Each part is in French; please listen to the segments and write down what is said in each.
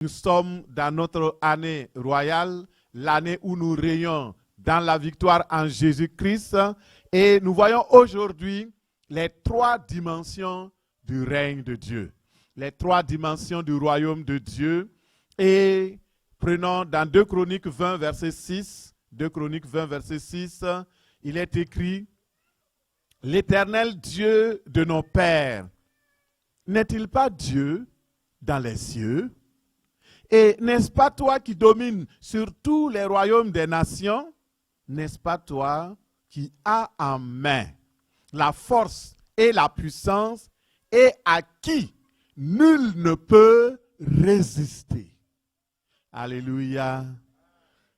Nous sommes dans notre année royale, l'année où nous régnons dans la victoire en Jésus-Christ. Et nous voyons aujourd'hui les trois dimensions du règne de Dieu. Les trois dimensions du royaume de Dieu. Et prenons dans 2 Chroniques 20, verset 6. 2 Chroniques 20, verset 6. Il est écrit: L'Éternel Dieu de nos pères, n'est-il pas Dieu dans les cieux? Et n'est-ce pas toi qui domines sur tous les royaumes des nations? N'est-ce pas toi qui as en main la force et la puissance et à qui nul ne peut résister? Alléluia.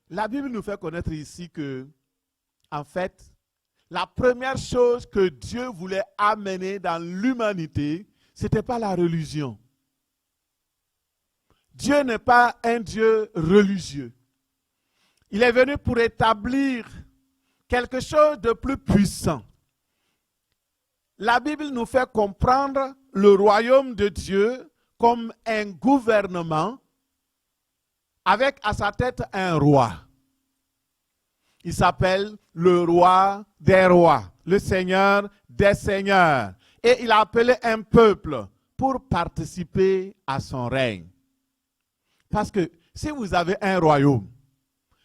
La Bible nous fait connaître ici que, en fait, la première chose que Dieu voulait amener dans l'humanité, ce n'était pas la religion. Dieu n'est pas un Dieu religieux. Il est venu pour établir quelque chose de plus puissant. La Bible nous fait comprendre le royaume de Dieu comme un gouvernement avec à sa tête un roi. Il s'appelle le roi des rois, le seigneur des seigneurs. Et il a appelé un peuple pour participer à son règne. Parce que si vous avez un royaume,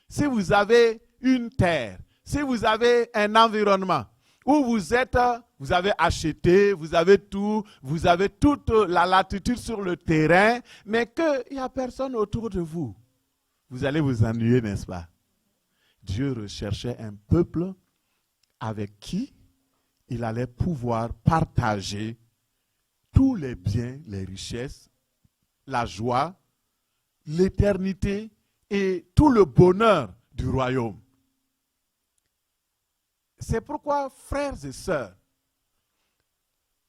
si vous avez une terre, si vous avez un environnement où vous avez acheté, vous avez toute la latitude sur le terrain, mais qu'il n'y a personne autour de vous, vous allez vous ennuyer, n'est-ce pas? Dieu recherchait un peuple avec qui il allait pouvoir partager tous les biens, les richesses, la joie, l'éternité et tout le bonheur du royaume. C'est pourquoi, frères et sœurs,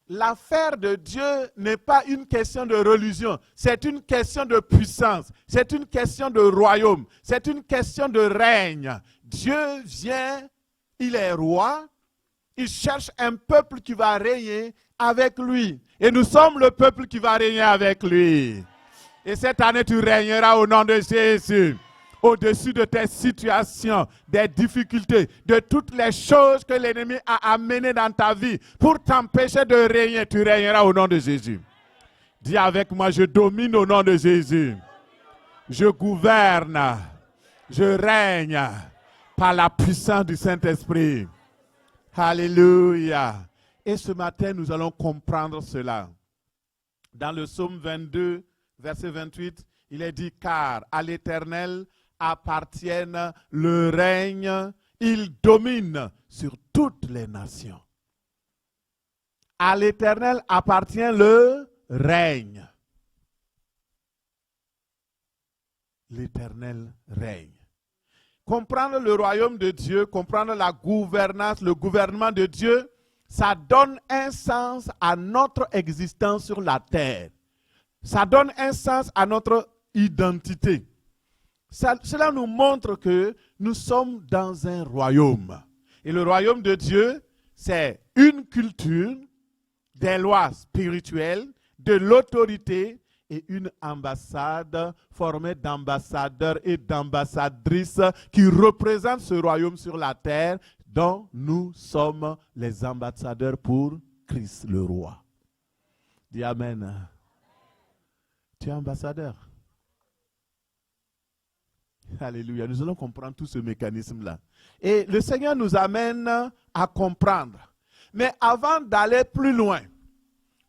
l'affaire de Dieu n'est pas une question de religion, c'est une question de puissance, c'est une question de royaume, c'est une question de règne. Dieu vient, il est roi, il cherche un peuple qui va régner avec lui. Et nous sommes le peuple qui va régner avec lui. Et cette année, tu régneras au nom de Jésus. Au-dessus de tes situations, des difficultés, de toutes les choses que l'ennemi a amenées dans ta vie pour t'empêcher de régner, tu régneras au nom de Jésus. Dis avec moi, je domine au nom de Jésus. Je gouverne, je règne par la puissance du Saint-Esprit. Alléluia. Et ce matin, nous allons comprendre cela. Dans le psaume 22, verset 28, il est dit: car à l'Éternel appartienne le règne, il domine sur toutes les nations. À l'Éternel appartient le règne. L'Éternel règne. Comprendre le royaume de Dieu, comprendre la gouvernance, le gouvernement de Dieu, ça donne un sens à notre existence sur la terre. Ça donne un sens à notre identité. Cela nous montre que nous sommes dans un royaume. Et le royaume de Dieu, c'est une culture, des lois spirituelles, de l'autorité et une ambassade formée d'ambassadeurs et d'ambassadrices qui représentent ce royaume sur la terre dont nous sommes les ambassadeurs pour Christ le roi. Dis Amen. Tu es ambassadeur. Alléluia. Nous allons comprendre tout ce mécanisme-là. Et le Seigneur nous amène à comprendre. Mais avant d'aller plus loin,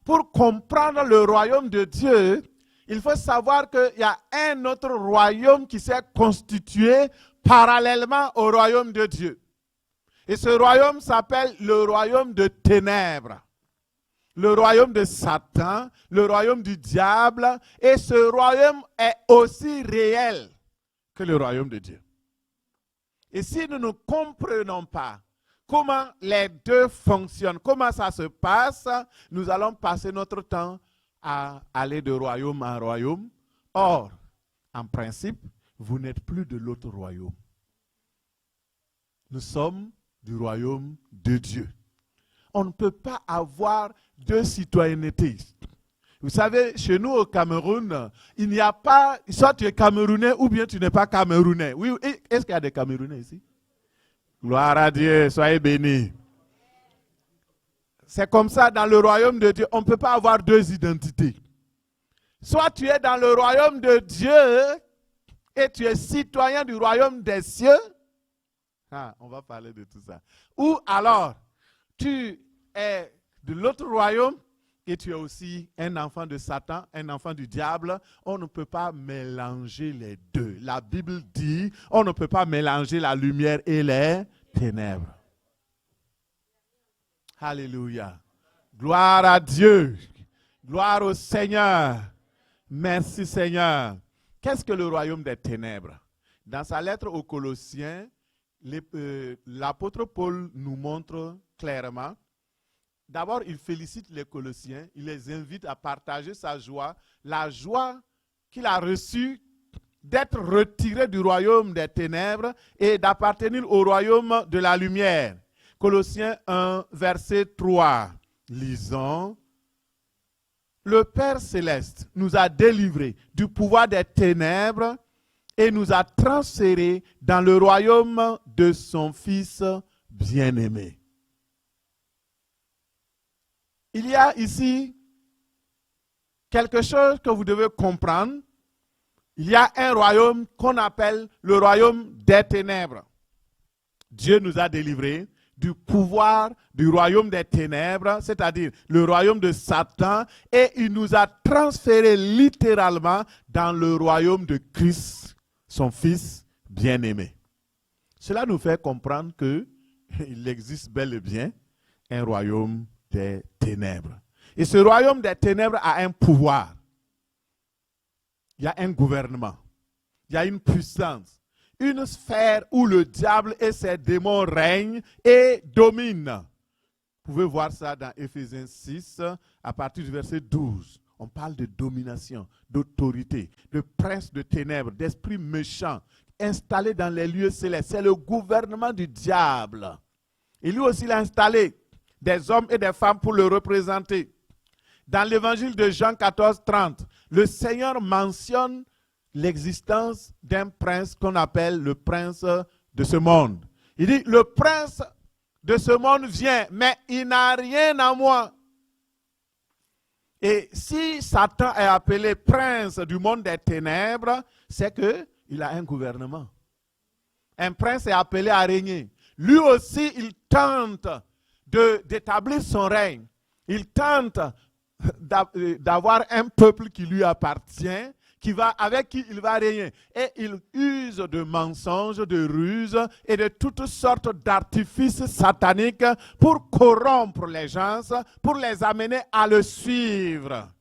pour comprendre le royaume de Dieu, il faut savoir qu'il y a un autre royaume qui s'est constitué parallèlement au royaume de Dieu. Et ce royaume s'appelle le royaume de ténèbres. Le royaume de Satan, le royaume du diable. Et ce royaume est aussi réel que le royaume de Dieu. Et si nous ne comprenons pas comment les deux fonctionnent, comment ça se passe, nous allons passer notre temps à aller de royaume en royaume. Or, en principe, vous n'êtes plus de l'autre royaume. Nous sommes du royaume de Dieu. On ne peut pas avoir deux citoyennetés. Vous savez, chez nous au Cameroun, il n'y a pas, soit tu es Camerounais ou bien tu n'es pas Camerounais. Oui, est-ce qu'il y a des Camerounais ici? Gloire à Dieu, soyez bénis. C'est comme ça dans le royaume de Dieu. On ne peut pas avoir deux identités. Soit tu es dans le royaume de Dieu et tu es citoyen du royaume des cieux. Ah, on va parler de tout ça. Ou alors, tu es de l'autre royaume et tu es aussi un enfant de Satan, un enfant du diable. On ne peut pas mélanger les deux. La Bible dit, on ne peut pas mélanger la lumière et les ténèbres. Alléluia. Gloire à Dieu. Gloire au Seigneur. Merci Seigneur. Qu'est-ce que le royaume des ténèbres? Dans sa lettre aux Colossiens, l'apôtre Paul nous montre clairement. D'abord, il félicite les Colossiens, il les invite à partager sa joie, la joie qu'il a reçue d'être retiré du royaume des ténèbres et d'appartenir au royaume de la lumière. Colossiens 1, verset 3. Lisons. Le Père céleste nous a délivrés du pouvoir des ténèbres et nous a transférés dans le royaume de son Fils bien-aimé. Il y a ici quelque chose que vous devez comprendre. Il y a un royaume qu'on appelle le royaume des ténèbres. Dieu nous a délivrés du pouvoir du royaume des ténèbres, c'est-à-dire le royaume de Satan, et il nous a transférés littéralement dans le royaume de Christ, son Fils bien-aimé. Cela nous fait comprendre qu'il existe bel et bien un royaume des ténèbres. Et ce royaume des ténèbres a un pouvoir. Il y a un gouvernement. Il y a une puissance. Une sphère où le diable et ses démons règnent et dominent. Vous pouvez voir ça dans Éphésiens 6, à partir du verset 12. On parle de domination, d'autorité, de prince de ténèbres, d'esprit méchant, installé dans les lieux célestes. C'est le gouvernement du diable. Et lui aussi, il a installé des hommes et des femmes pour le représenter. Dans l'évangile de Jean 14, 30, le Seigneur mentionne l'existence d'un prince qu'on appelle le prince de ce monde. Il dit, le prince de ce monde vient, mais il n'a rien à moi. Et si Satan est appelé prince du monde des ténèbres, c'est qu'il a un gouvernement. Un prince est appelé à régner. Lui aussi, il tente d'établir son règne. Il tente d'avoir un peuple qui lui appartient, avec qui il va régner. Et il use de mensonges, de ruses et de toutes sortes d'artifices sataniques pour corrompre les gens, pour les amener à le suivre.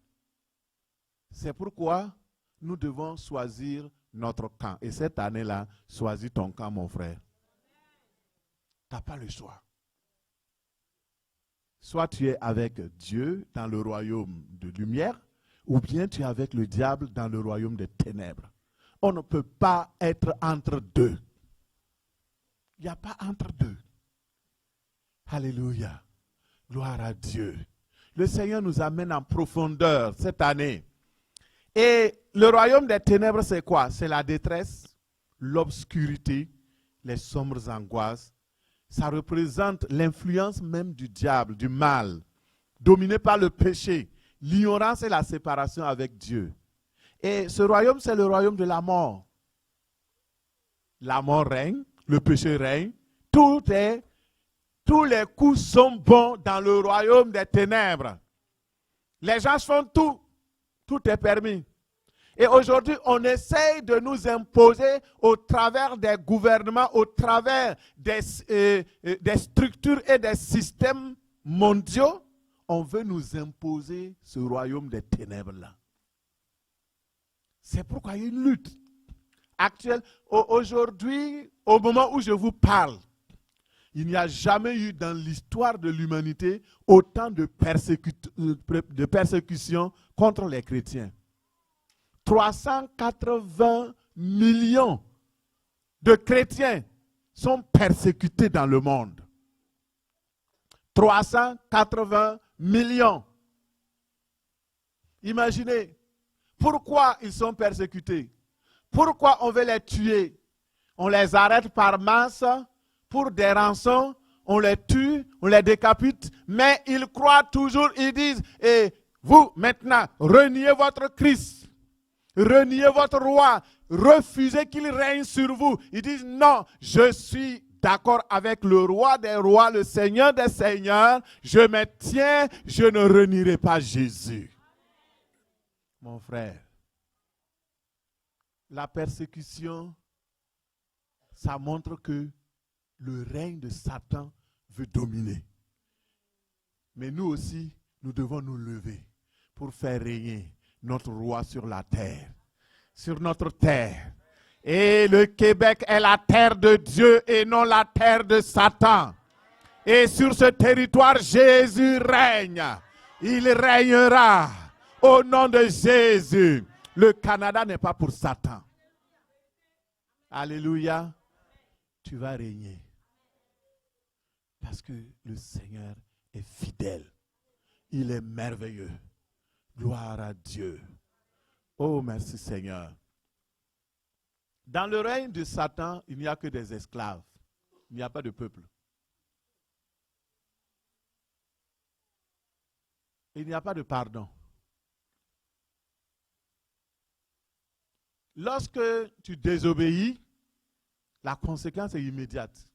C'est pourquoi nous devons choisir notre camp. Et cette année-là, choisis ton camp, mon frère. Tu n'as pas le choix. Soit tu es avec Dieu dans le royaume de lumière, ou bien tu es avec le diable dans le royaume des ténèbres. On ne peut pas être entre deux. Il n'y a pas entre deux. Alléluia. Gloire à Dieu. Le Seigneur nous amène en profondeur cette année. Et le royaume des ténèbres, c'est quoi? C'est la détresse, l'obscurité, les sombres angoisses. Ça représente l'influence même du diable, du mal, dominé par le péché, l'ignorance et la séparation avec Dieu. Et ce royaume, c'est le royaume de la mort. La mort règne, le péché règne, tous les coups sont bons dans le royaume des ténèbres. Les gens font tout est permis. Et aujourd'hui, on essaye de nous imposer au travers des gouvernements, au travers des structures et des systèmes mondiaux. On veut nous imposer ce royaume des ténèbres-là. C'est pourquoi il y a une lutte actuelle. Aujourd'hui, au moment où je vous parle, il n'y a jamais eu dans l'histoire de l'humanité autant de persécutions contre les chrétiens. 380 millions de chrétiens sont persécutés dans le monde. 380 millions. Imaginez, pourquoi ils sont persécutés? Pourquoi on veut les tuer? On les arrête par masse pour des rançons, on les tue, on les décapite, mais ils croient toujours, ils disent, et vous maintenant, reniez votre Christ, reniez votre roi, refusez qu'il règne sur vous. Ils disent, non, je suis d'accord avec le roi des rois, le Seigneur des seigneurs, je me tiens, je ne renierai pas Jésus. Mon frère, la persécution, ça montre que le règne de Satan veut dominer. Mais nous aussi, nous devons nous lever pour faire régner notre roi sur la terre, sur notre terre. Et le Québec est la terre de Dieu et non la terre de Satan. Et sur ce territoire, Jésus règne. Il régnera au nom de Jésus. Le Canada n'est pas pour Satan. Alléluia. Tu vas régner. Parce que le Seigneur est fidèle. Il est merveilleux. Gloire à Dieu. Oh, merci Seigneur. Dans le règne de Satan, il n'y a que des esclaves. Il n'y a pas de peuple. Il n'y a pas de pardon. Lorsque tu désobéis, la conséquence est immédiate.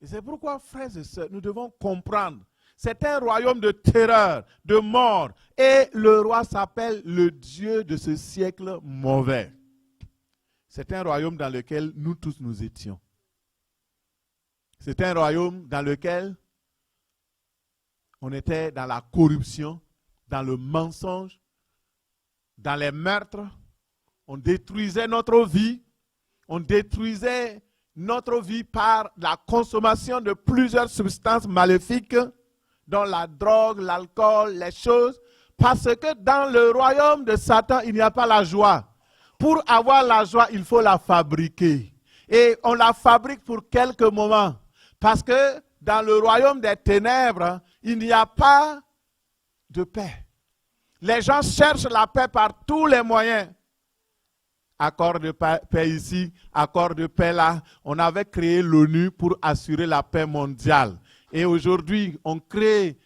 Et c'est pourquoi, frères et sœurs, nous devons comprendre. C'est un royaume de terreur, de mort. Et le roi s'appelle le Dieu de ce siècle mauvais. C'est un royaume dans lequel nous tous nous étions. C'est un royaume dans lequel on était dans la corruption, dans le mensonge, dans les meurtres. On détruisait notre vie. On détruisait notre vie par la consommation de plusieurs substances maléfiques, dont la drogue, l'alcool, les choses. Parce que dans le royaume de Satan, il n'y a pas la joie. Pour avoir la joie, il faut la fabriquer. Et on la fabrique pour quelques moments. Parce que dans le royaume des ténèbres, il n'y a pas de paix. Les gens cherchent la paix par tous les moyens. Accord de paix ici, accord de paix là. On avait créé l'ONU pour assurer la paix mondiale. Et aujourd'hui, on crée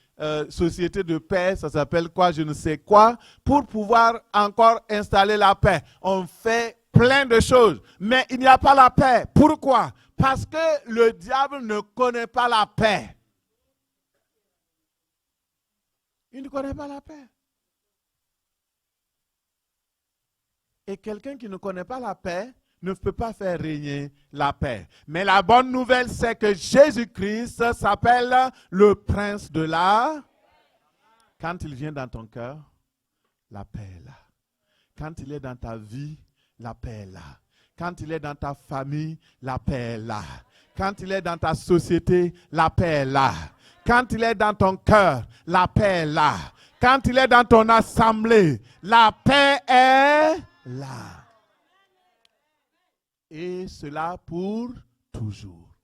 société de paix, ça s'appelle quoi, je ne sais quoi, pour pouvoir encore installer la paix. On fait plein de choses, mais il n'y a pas la paix. Pourquoi? Parce que le diable ne connaît pas la paix. Il ne connaît pas la paix. Et quelqu'un qui ne connaît pas la paix ne peut pas faire régner la paix. Mais la bonne nouvelle, c'est que Jésus-Christ s'appelle le prince de la... Quand il vient dans ton cœur, la paix est là. Quand il est dans ta vie, la paix est là. Quand il est dans ta famille, la paix est là. Quand il est dans ta société, la paix est là. Quand il est dans ton cœur, la paix est là. Quand il est dans ton assemblée, la paix est là. Et cela pour toujours.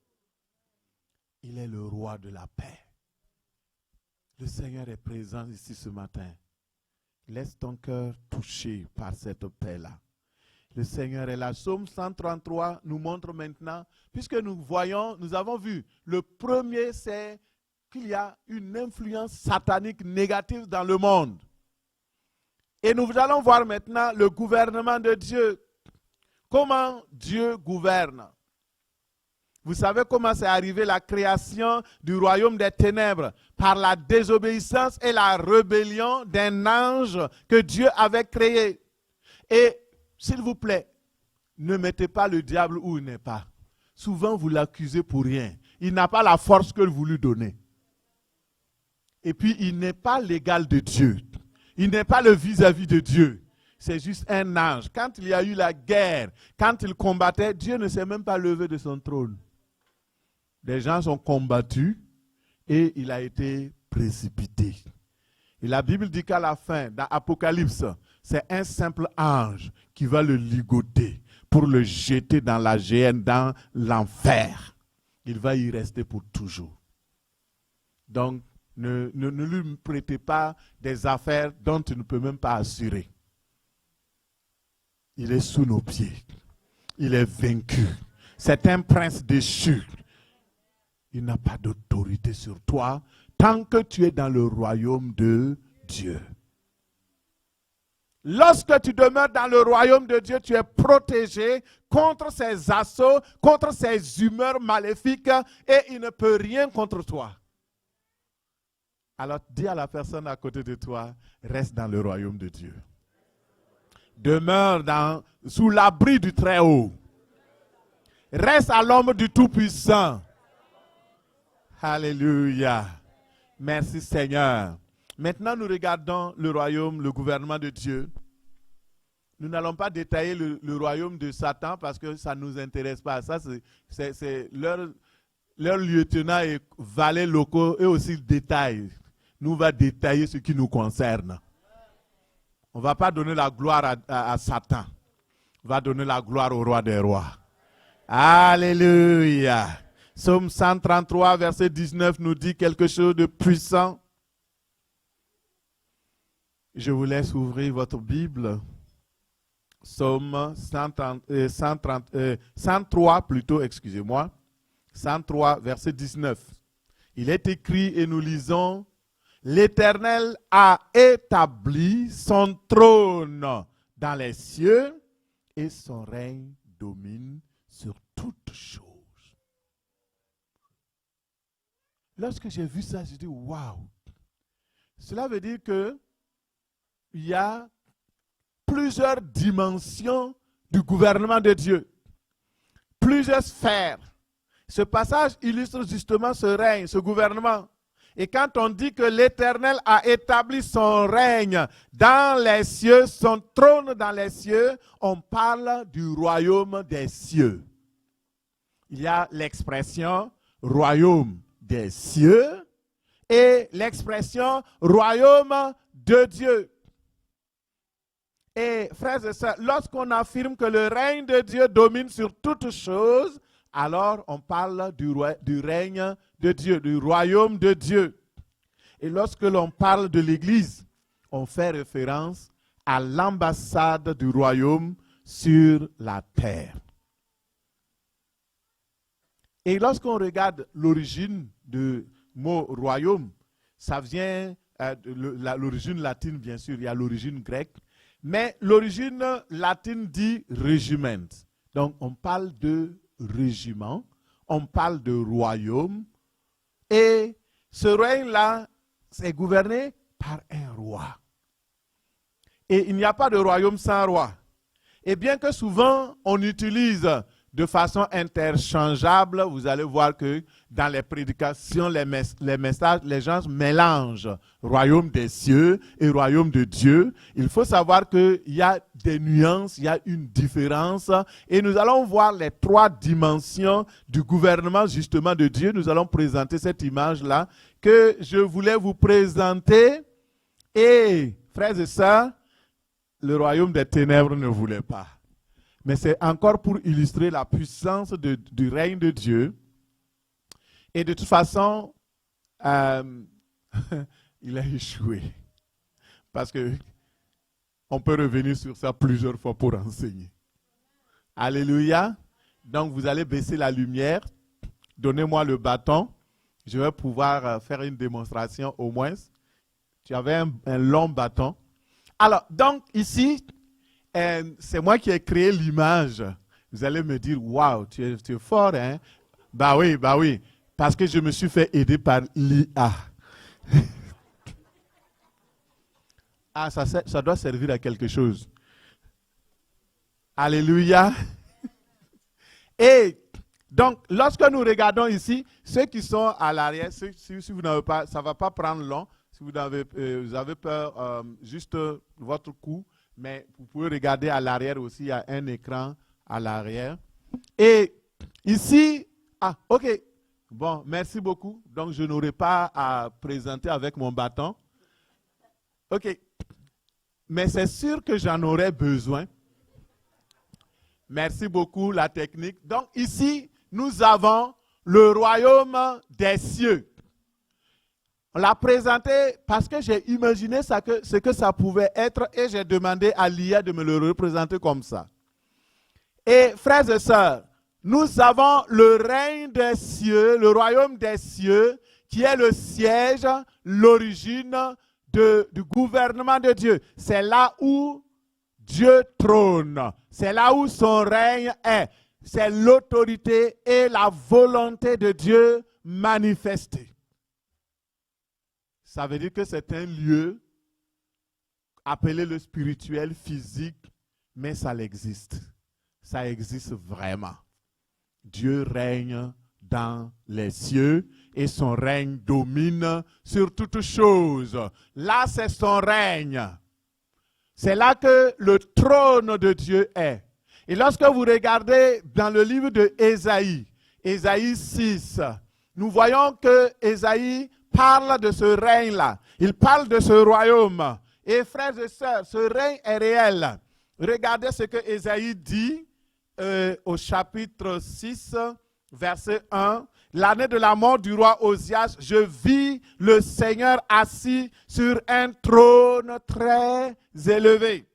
Il est le roi de la paix. Le Seigneur est présent ici ce matin. Laisse ton cœur toucher par cette paix-là. Le Seigneur est là. Psaume 133 nous montre maintenant, puisque nous avons vu, le premier c'est qu'il y a une influence satanique négative dans le monde. Et nous allons voir maintenant le gouvernement de Dieu. Comment Dieu gouverne. Vous savez comment c'est arrivé la création du royaume des ténèbres? Par la désobéissance et la rébellion d'un ange que Dieu avait créé. Et s'il vous plaît, ne mettez pas le diable où il n'est pas. Souvent vous l'accusez pour rien. Il n'a pas la force que vous lui donnez. Et puis il n'est pas l'égal de Dieu. Il n'est pas le vis-à-vis de Dieu. C'est juste un ange. Quand il y a eu la guerre, quand il combattait, Dieu ne s'est même pas levé de son trône. Des gens sont combattus et il a été précipité. Et la Bible dit qu'à la fin, dans Apocalypse, c'est un simple ange qui va le ligoter pour le jeter dans la géhenne, dans l'enfer. Il va y rester pour toujours. Donc, Ne lui prêtez pas des affaires dont tu ne peux même pas assurer. Il est sous nos pieds. Il est vaincu. C'est un prince déchu. Il n'a pas d'autorité sur toi tant que tu es dans le royaume de Dieu. Lorsque tu demeures dans le royaume de Dieu, tu es protégé contre ses assauts, contre ses humeurs maléfiques et il ne peut rien contre toi. Alors dis à la personne à côté de toi, reste dans le royaume de Dieu. Demeure sous l'abri du Très-Haut. Reste à l'ombre du Tout-Puissant. Alléluia. Merci Seigneur. Maintenant, nous regardons le royaume, le gouvernement de Dieu. Nous n'allons pas détailler le royaume de Satan parce que ça ne nous intéresse pas. Ça, c'est leur lieutenant et valets locaux, eux aussi détaillent. Nous, on va détailler ce qui nous concerne. On ne va pas donner la gloire à Satan. On va donner la gloire au roi des rois. Alléluia. Psaume 133, verset 19 nous dit quelque chose de puissant. Je vous laisse ouvrir votre Bible. Psaume 103 plutôt, excusez-moi. 103, verset 19. Il est écrit et nous lisons: L'Éternel a établi son trône dans les cieux et son règne domine sur toutes choses. Lorsque j'ai vu ça, j'ai dit waouh! Cela veut dire que il y a plusieurs dimensions du gouvernement de Dieu, plusieurs sphères. Ce passage illustre justement ce règne, ce gouvernement. Et quand on dit que l'Éternel a établi son règne dans les cieux, son trône dans les cieux, on parle du royaume des cieux. Il y a l'expression royaume des cieux et l'expression royaume de Dieu. Et frères et sœurs, lorsqu'on affirme que le règne de Dieu domine sur toutes choses, alors on parle du règne de Dieu, du royaume de Dieu. Et lorsque l'on parle de l'Église, on fait référence à l'ambassade du royaume sur la terre. Et lorsqu'on regarde l'origine du mot royaume, ça vient de l'origine latine, bien sûr, il y a l'origine grecque, mais l'origine latine dit regiment. Donc on parle de régiment, on parle de royaume, et ce règne-là, c'est gouverné par un roi. Et il n'y a pas de royaume sans roi. Et bien que souvent on utilise de façon interchangeable, vous allez voir que dans les prédications, les messages, les gens mélangent royaume des cieux et royaume de Dieu. Il faut savoir qu'il y a des nuances, il y a une différence. Et nous allons voir les trois dimensions du gouvernement justement de Dieu. Nous allons présenter cette image-là que je voulais vous présenter. Et, frères et sœurs, le royaume des ténèbres ne voulait pas. Mais c'est encore pour illustrer la puissance du règne de Dieu. Et de toute façon, il a échoué. Parce que on peut revenir sur ça plusieurs fois pour enseigner. Alléluia. Donc vous allez baisser la lumière. Donnez-moi le bâton. Je vais pouvoir faire une démonstration au moins. Tu avais un long bâton. Alors, donc ici, c'est moi qui ai créé l'image. Vous allez me dire, waouh, tu es fort, hein? Bah oui. Parce que je me suis fait aider par l'IA. Ah, ça doit servir à quelque chose. Alléluia. Et donc, lorsque nous regardons ici, ceux qui sont à l'arrière, si vous n'avez pas, ça ne va pas prendre long. Si vous avez peur, juste votre cou. Mais vous pouvez regarder à l'arrière aussi, il y a un écran à l'arrière. Et ici, ok, bon, merci beaucoup. Donc, je n'aurai pas à présenter avec mon bâton. Ok, mais c'est sûr que j'en aurai besoin. Merci beaucoup, la technique. Donc, ici, nous avons le royaume des cieux. On l'a présenté parce que j'ai imaginé ce que ça pouvait être et j'ai demandé à l'IA de me le représenter comme ça. Et frères et sœurs, nous avons le règne des cieux, le royaume des cieux, qui est le siège, l'origine du gouvernement de Dieu. C'est là où Dieu trône. C'est là où son règne est. C'est l'autorité et la volonté de Dieu manifestée. Ça veut dire que c'est un lieu appelé le spirituel physique, mais ça existe. Ça existe vraiment. Dieu règne dans les cieux et son règne domine sur toutes choses. Là, c'est son règne. C'est là que le trône de Dieu est. Et lorsque vous regardez dans le livre de Ésaïe, Ésaïe 6, nous voyons que Ésaïe parle de ce règne-là. Il parle de ce royaume. Et frères et sœurs, ce règne est réel. Regardez ce que Ésaïe dit au chapitre 6, verset 1. L'année de la mort du roi Osias, je vis le Seigneur assis sur un trône très élevé.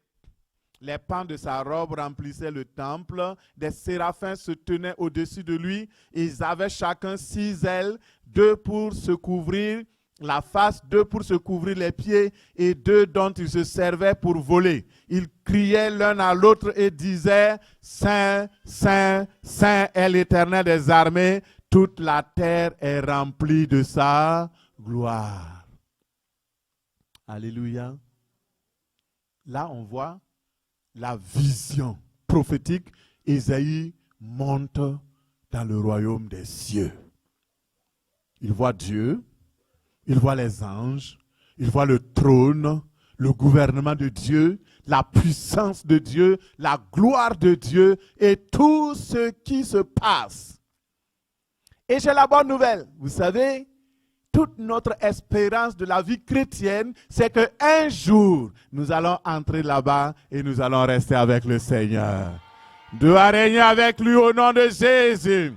Les pans de sa robe remplissaient le temple. Des séraphins se tenaient au-dessus de lui. Ils avaient chacun 6 ailes, 2 pour se couvrir la face, 2 pour se couvrir les pieds et 2 dont ils se servaient pour voler. Ils criaient l'un à l'autre et disaient « Saint, Saint, Saint est l'Éternel des armées. Toute la terre est remplie de sa gloire. » Alléluia. Là, on voit la vision prophétique. Ésaïe monte dans le royaume des cieux. Il voit Dieu, il voit les anges, il voit le trône, le gouvernement de Dieu, la puissance de Dieu, la gloire de Dieu et tout ce qui se passe. Et j'ai la bonne nouvelle. Vous savez, toute notre espérance de la vie chrétienne, c'est qu'un jour, nous allons entrer là-bas et nous allons rester avec le Seigneur. Tu vas régner avec lui au nom de Jésus.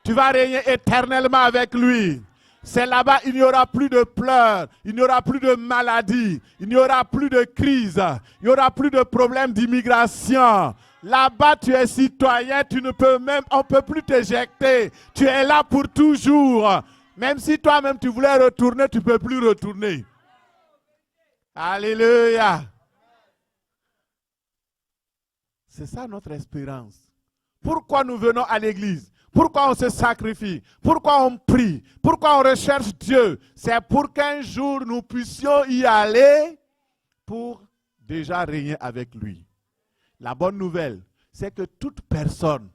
Tu vas régner éternellement avec lui. C'est là-bas, il n'y aura plus de pleurs, il n'y aura plus de maladies, il n'y aura plus de crise, il n'y aura plus de problèmes d'immigration. Là-bas, tu es citoyen, tu ne peux même, on ne peut plus t'éjecter. Tu es là pour toujours. Même si toi-même tu voulais retourner, tu ne peux plus retourner. Alléluia. C'est ça notre espérance. Pourquoi nous venons à l'église? Pourquoi on se sacrifie? Pourquoi on prie? Pourquoi on recherche Dieu? C'est pour qu'un jour nous puissions y aller pour déjà régner avec lui. La bonne nouvelle, c'est que toute personne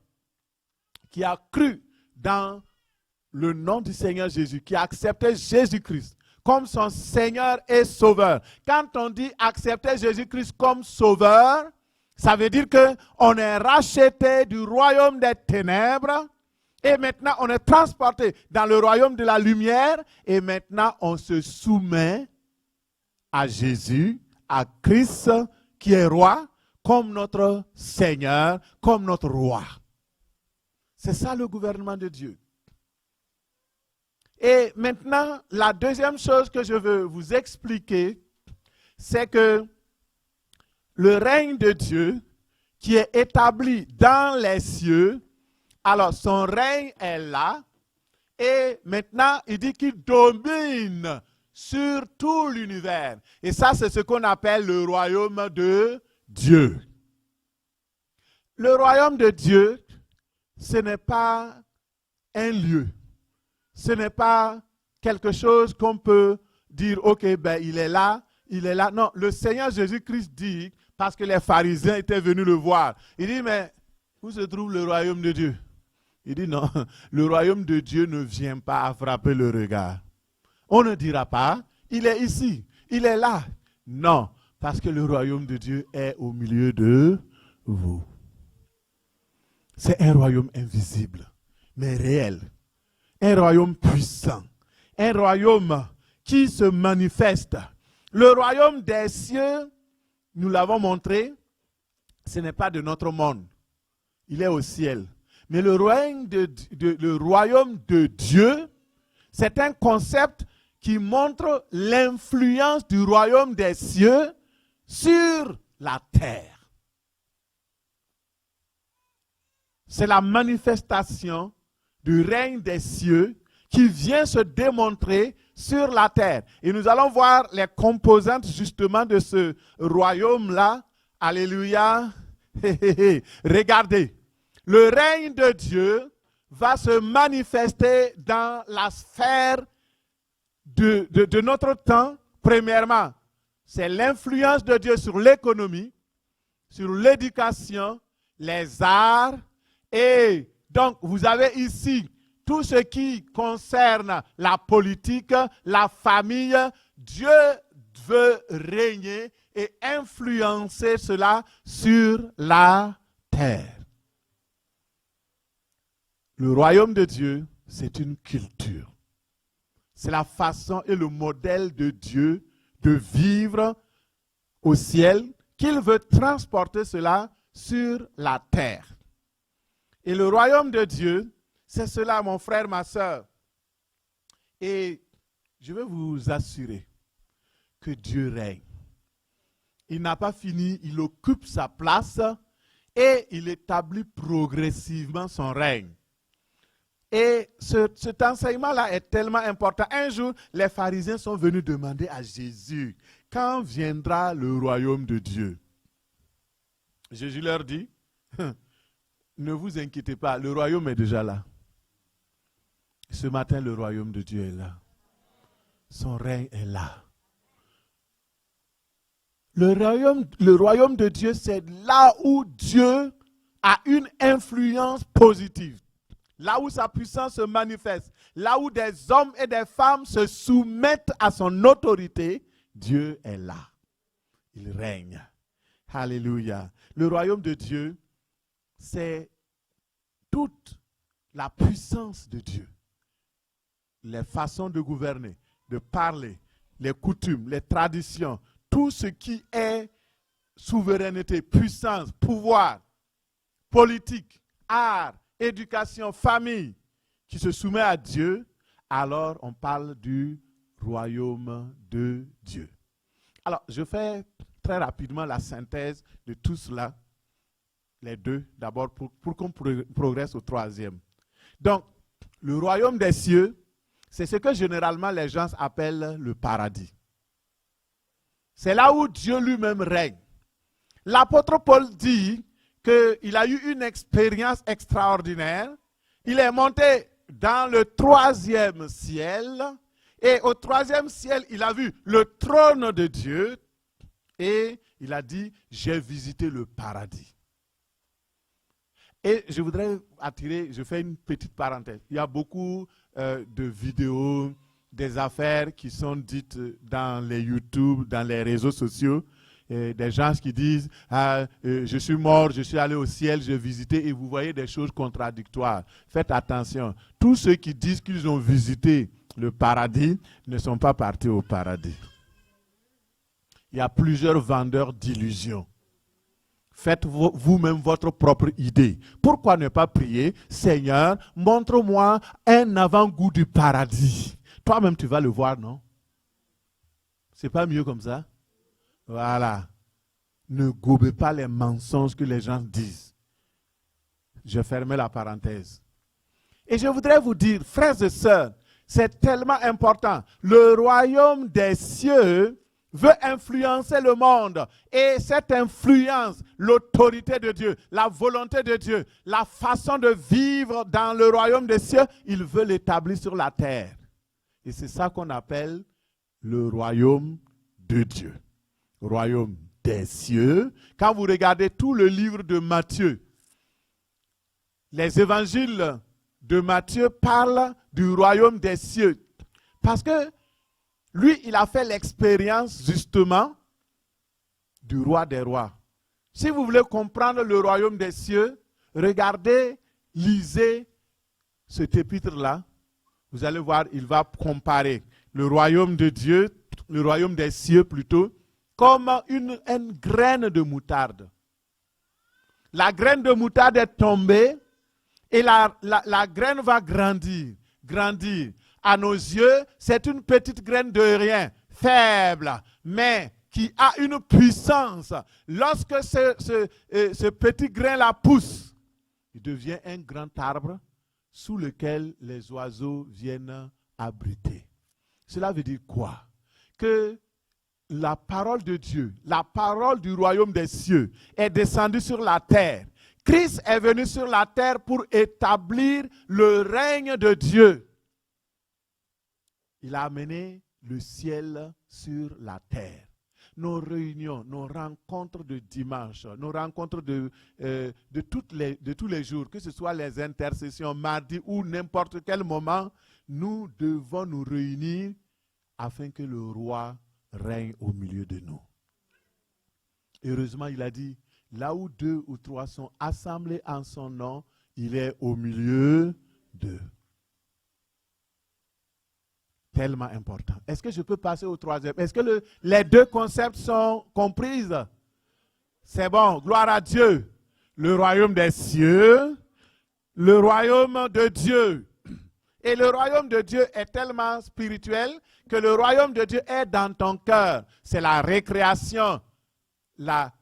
qui a cru dans le nom du Seigneur Jésus, qui a accepté Jésus-Christ comme son Seigneur et Sauveur. Quand on dit accepter Jésus-Christ comme Sauveur, ça veut dire qu'on est racheté du royaume des ténèbres et maintenant on est transporté dans le royaume de la lumière et maintenant on se soumet à Jésus, à Christ qui est roi, comme notre Seigneur, comme notre roi. C'est ça le gouvernement de Dieu. Et maintenant, la deuxième chose que je veux vous expliquer, c'est que le règne de Dieu qui est établi dans les cieux, alors son règne est là, et maintenant il dit qu'il domine sur tout l'univers. Et ça, c'est ce qu'on appelle le royaume de Dieu. Le royaume de Dieu, ce n'est pas un lieu. Ce n'est pas quelque chose qu'on peut dire, ok, ben il est là, il est là. Non, le Seigneur Jésus-Christ dit, parce que les pharisiens étaient venus le voir, il dit, mais où se trouve le royaume de Dieu? Il dit, non, le royaume de Dieu ne vient pas à frapper le regard. On ne dira pas, il est ici, il est là. Non, parce que le royaume de Dieu est au milieu de vous. C'est un royaume invisible, mais réel. Un royaume puissant. Un royaume qui se manifeste. Le royaume des cieux, nous l'avons montré, ce n'est pas de notre monde. Il est au ciel. Mais le royaume de Dieu, c'est un concept qui montre l'influence du royaume des cieux sur la terre. C'est la manifestation du règne des cieux qui vient se démontrer sur la terre. Et nous allons voir les composantes justement de ce royaume-là. Alléluia. Regardez, le règne de Dieu va se manifester dans la sphère de notre temps. Premièrement, c'est l'influence de Dieu sur l'économie, sur l'éducation, les arts. Et donc, vous avez ici tout ce qui concerne la politique, la famille. Dieu veut régner et influencer cela sur la terre. Le royaume de Dieu, c'est une culture. C'est la façon et le modèle de Dieu de vivre au ciel, qu'il veut transporter cela sur la terre. Et le royaume de Dieu, c'est cela, mon frère, ma soeur. Et je veux vous assurer que Dieu règne. Il n'a pas fini, il occupe sa place et il établit progressivement son règne. Et cet enseignement-là est tellement important. Un jour, les pharisiens sont venus demander à Jésus, quand viendra le royaume de Dieu? Jésus leur dit, ne vous inquiétez pas, le royaume est déjà là. Ce matin, le royaume de Dieu est là. Son règne est là. Le royaume de Dieu, c'est là où Dieu a une influence positive. Là où sa puissance se manifeste. Là où des hommes et des femmes se soumettent à son autorité. Dieu est là. Il règne. Alléluia. Le royaume de Dieu, c'est toute la puissance de Dieu. Les façons de gouverner, de parler, les coutumes, les traditions, tout ce qui est souveraineté, puissance, pouvoir, politique, art, éducation, famille, qui se soumet à Dieu, alors on parle du royaume de Dieu. Alors, je fais très rapidement la synthèse de tout cela, les deux, d'abord pour qu'on progresse au troisième. Donc, le royaume des cieux, c'est ce que généralement les gens appellent le paradis. C'est là où Dieu lui-même règne. L'apôtre Paul dit qu'il a eu une expérience extraordinaire. Il est monté dans le 3e ciel. Et au 3e ciel, il a vu le trône de Dieu. Et il a dit, j'ai visité le paradis. Et je voudrais attirer, je fais une petite parenthèse. Il y a beaucoup de vidéos, des affaires qui sont dites dans les YouTube, dans les réseaux sociaux. Des gens qui disent, je suis mort, je suis allé au ciel, j'ai visité, et vous voyez des choses contradictoires. Faites attention. Tous ceux qui disent qu'ils ont visité le paradis ne sont pas partis au paradis. Il y a plusieurs vendeurs d'illusions. Faites vous-même votre propre idée. Pourquoi ne pas prier? Seigneur, montre-moi un avant-goût du paradis. Toi-même, tu vas le voir, non? C'est pas mieux comme ça? Voilà. Ne gobez pas les mensonges que les gens disent. Je ferme la parenthèse. Et je voudrais vous dire, frères et sœurs, c'est tellement important. Le royaume des cieux veut influencer le monde. Et cette influence, l'autorité de Dieu, la volonté de Dieu, la façon de vivre dans le royaume des cieux, il veut l'établir sur la terre. Et c'est ça qu'on appelle le royaume de Dieu. Royaume des cieux. Quand vous regardez tout le livre de Matthieu, les évangiles de Matthieu parlent du royaume des cieux. Parce que lui, il a fait l'expérience justement du roi des rois. Si vous voulez comprendre le royaume des cieux, regardez, lisez cet épître-là. Vous allez voir, il va comparer le royaume de Dieu, le royaume des cieux plutôt, comme une graine de moutarde. La graine de moutarde est tombée et la graine va grandir, grandir. à nos yeux, c'est une petite graine de rien, faible, mais qui a une puissance. Lorsque ce petit grain-là pousse, il devient un grand arbre sous lequel les oiseaux viennent abriter. Cela veut dire quoi? Que la parole de Dieu, la parole du royaume des cieux est descendue sur la terre. Christ est venu sur la terre pour établir le règne de Dieu. Il a amené le ciel sur la terre. Nos réunions, nos rencontres de dimanche, nos rencontres de tous les jours, que ce soit les intercessions mardi ou n'importe quel moment, nous devons nous réunir afin que le roi règne au milieu de nous. Heureusement, il a dit, là où 2 ou 3 sont assemblés en son nom, il est au milieu d'eux. Tellement important. Est-ce que je peux passer au 3e? Est-ce que les 2 concepts sont compris? C'est bon, gloire à Dieu. Le royaume des cieux, le royaume de Dieu. Et le royaume de Dieu est tellement spirituel que le royaume de Dieu est dans ton cœur. C'est la récréation, la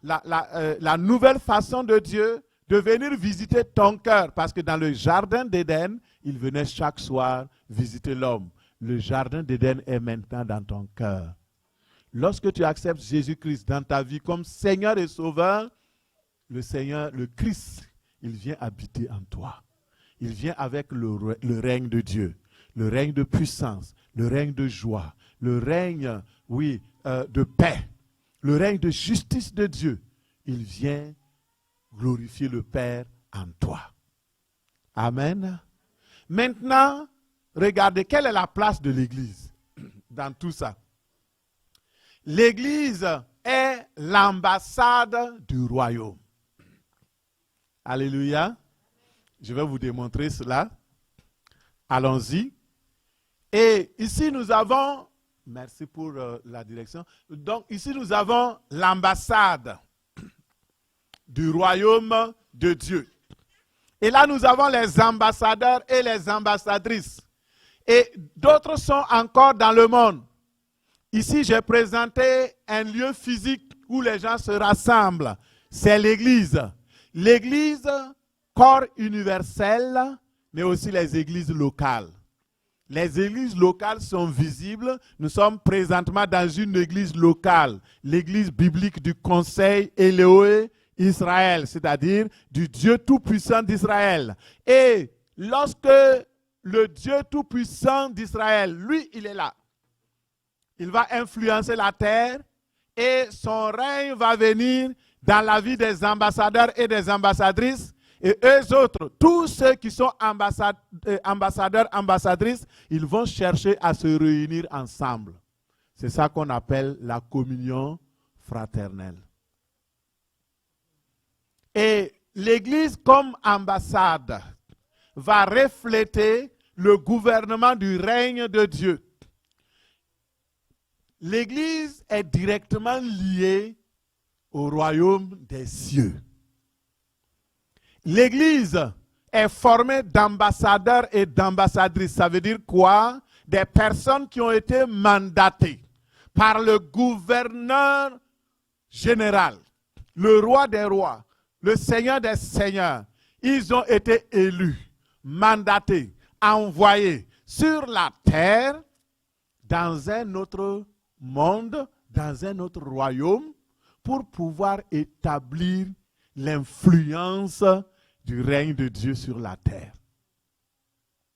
nouvelle façon de Dieu de venir visiter ton cœur. Parce que dans le jardin d'Éden, il venait chaque soir visiter l'homme. Le jardin d'Éden est maintenant dans ton cœur. Lorsque tu acceptes Jésus-Christ dans ta vie comme Seigneur et Sauveur, le Seigneur, le Christ, il vient habiter en toi. Il vient avec le règne de Dieu, le règne de puissance, le règne de joie, le règne, de paix, le règne de justice de Dieu. Il vient glorifier le Père en toi. Amen. Maintenant, regardez, quelle est la place de l'Église dans tout ça? L'Église est l'ambassade du royaume. Alléluia. Je vais vous démontrer cela. Allons-y. Et ici, nous avons, merci pour la direction. Donc, ici, nous avons l'ambassade du royaume de Dieu. Et là, nous avons les ambassadeurs et les ambassadrices. Et d'autres sont encore dans le monde. Ici, j'ai présenté un lieu physique où les gens se rassemblent. C'est l'Église. L'Église, corps universel, mais aussi les églises locales. Les églises locales sont visibles. Nous sommes présentement dans une église locale, l'église biblique du Conseil Élohé Israël, c'est-à-dire du Dieu Tout-Puissant d'Israël. Et lorsque le Dieu Tout-Puissant d'Israël, lui, il est là. Il va influencer la terre et son règne va venir dans la vie des ambassadeurs et des ambassadrices. Et eux autres, tous ceux qui sont ambassadeurs, ambassadrices, ils vont chercher à se réunir ensemble. C'est ça qu'on appelle la communion fraternelle. Et l'Église comme ambassade va refléter le gouvernement du règne de Dieu. L'Église est directement liée au royaume des cieux. L'Église est formée d'ambassadeurs et d'ambassadrices. Ça veut dire quoi? Des personnes qui ont été mandatées par le gouverneur général, le roi des rois, le seigneur des seigneurs. Ils ont été élus, mandatés, envoyés sur la terre dans un autre monde, dans un autre royaume, pour pouvoir établir l'influence du règne de Dieu sur la terre.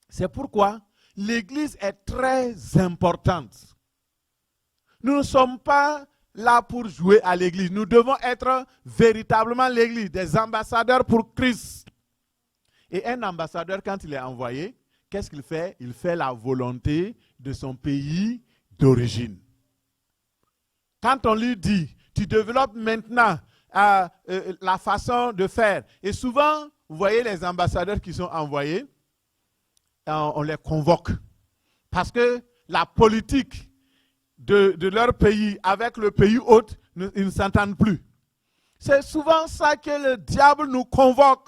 C'est pourquoi l'Église est très importante. Nous ne sommes pas là pour jouer à l'Église. Nous devons être véritablement l'Église, des ambassadeurs pour Christ. Et un ambassadeur, quand il est envoyé, qu'est-ce qu'il fait? Il fait la volonté de son pays d'origine. Quand on lui dit, tu développes maintenant la façon de faire. Et souvent, vous voyez les ambassadeurs qui sont envoyés, on les convoque. Parce que la politique de leur pays avec le pays hôte, ils ne s'entendent plus. C'est souvent ça que le diable nous convoque.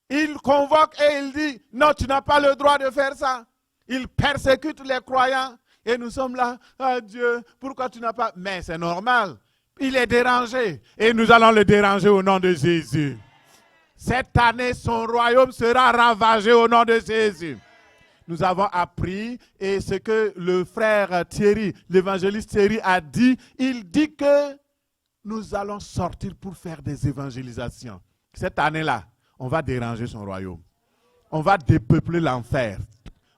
Il convoque et il dit, non, tu n'as pas le droit de faire ça. il persécute les croyants. Et nous sommes là, ah Dieu, pourquoi tu n'as pas... Mais c'est normal, il est dérangé. Et nous allons le déranger au nom de Jésus. Cette année, son royaume sera ravagé au nom de Jésus. Nous avons appris, et ce que le frère Thierry, l'évangéliste Thierry a dit, il dit que nous allons sortir pour faire des évangélisations. Cette année-là, on va déranger son royaume. On va dépeupler l'enfer.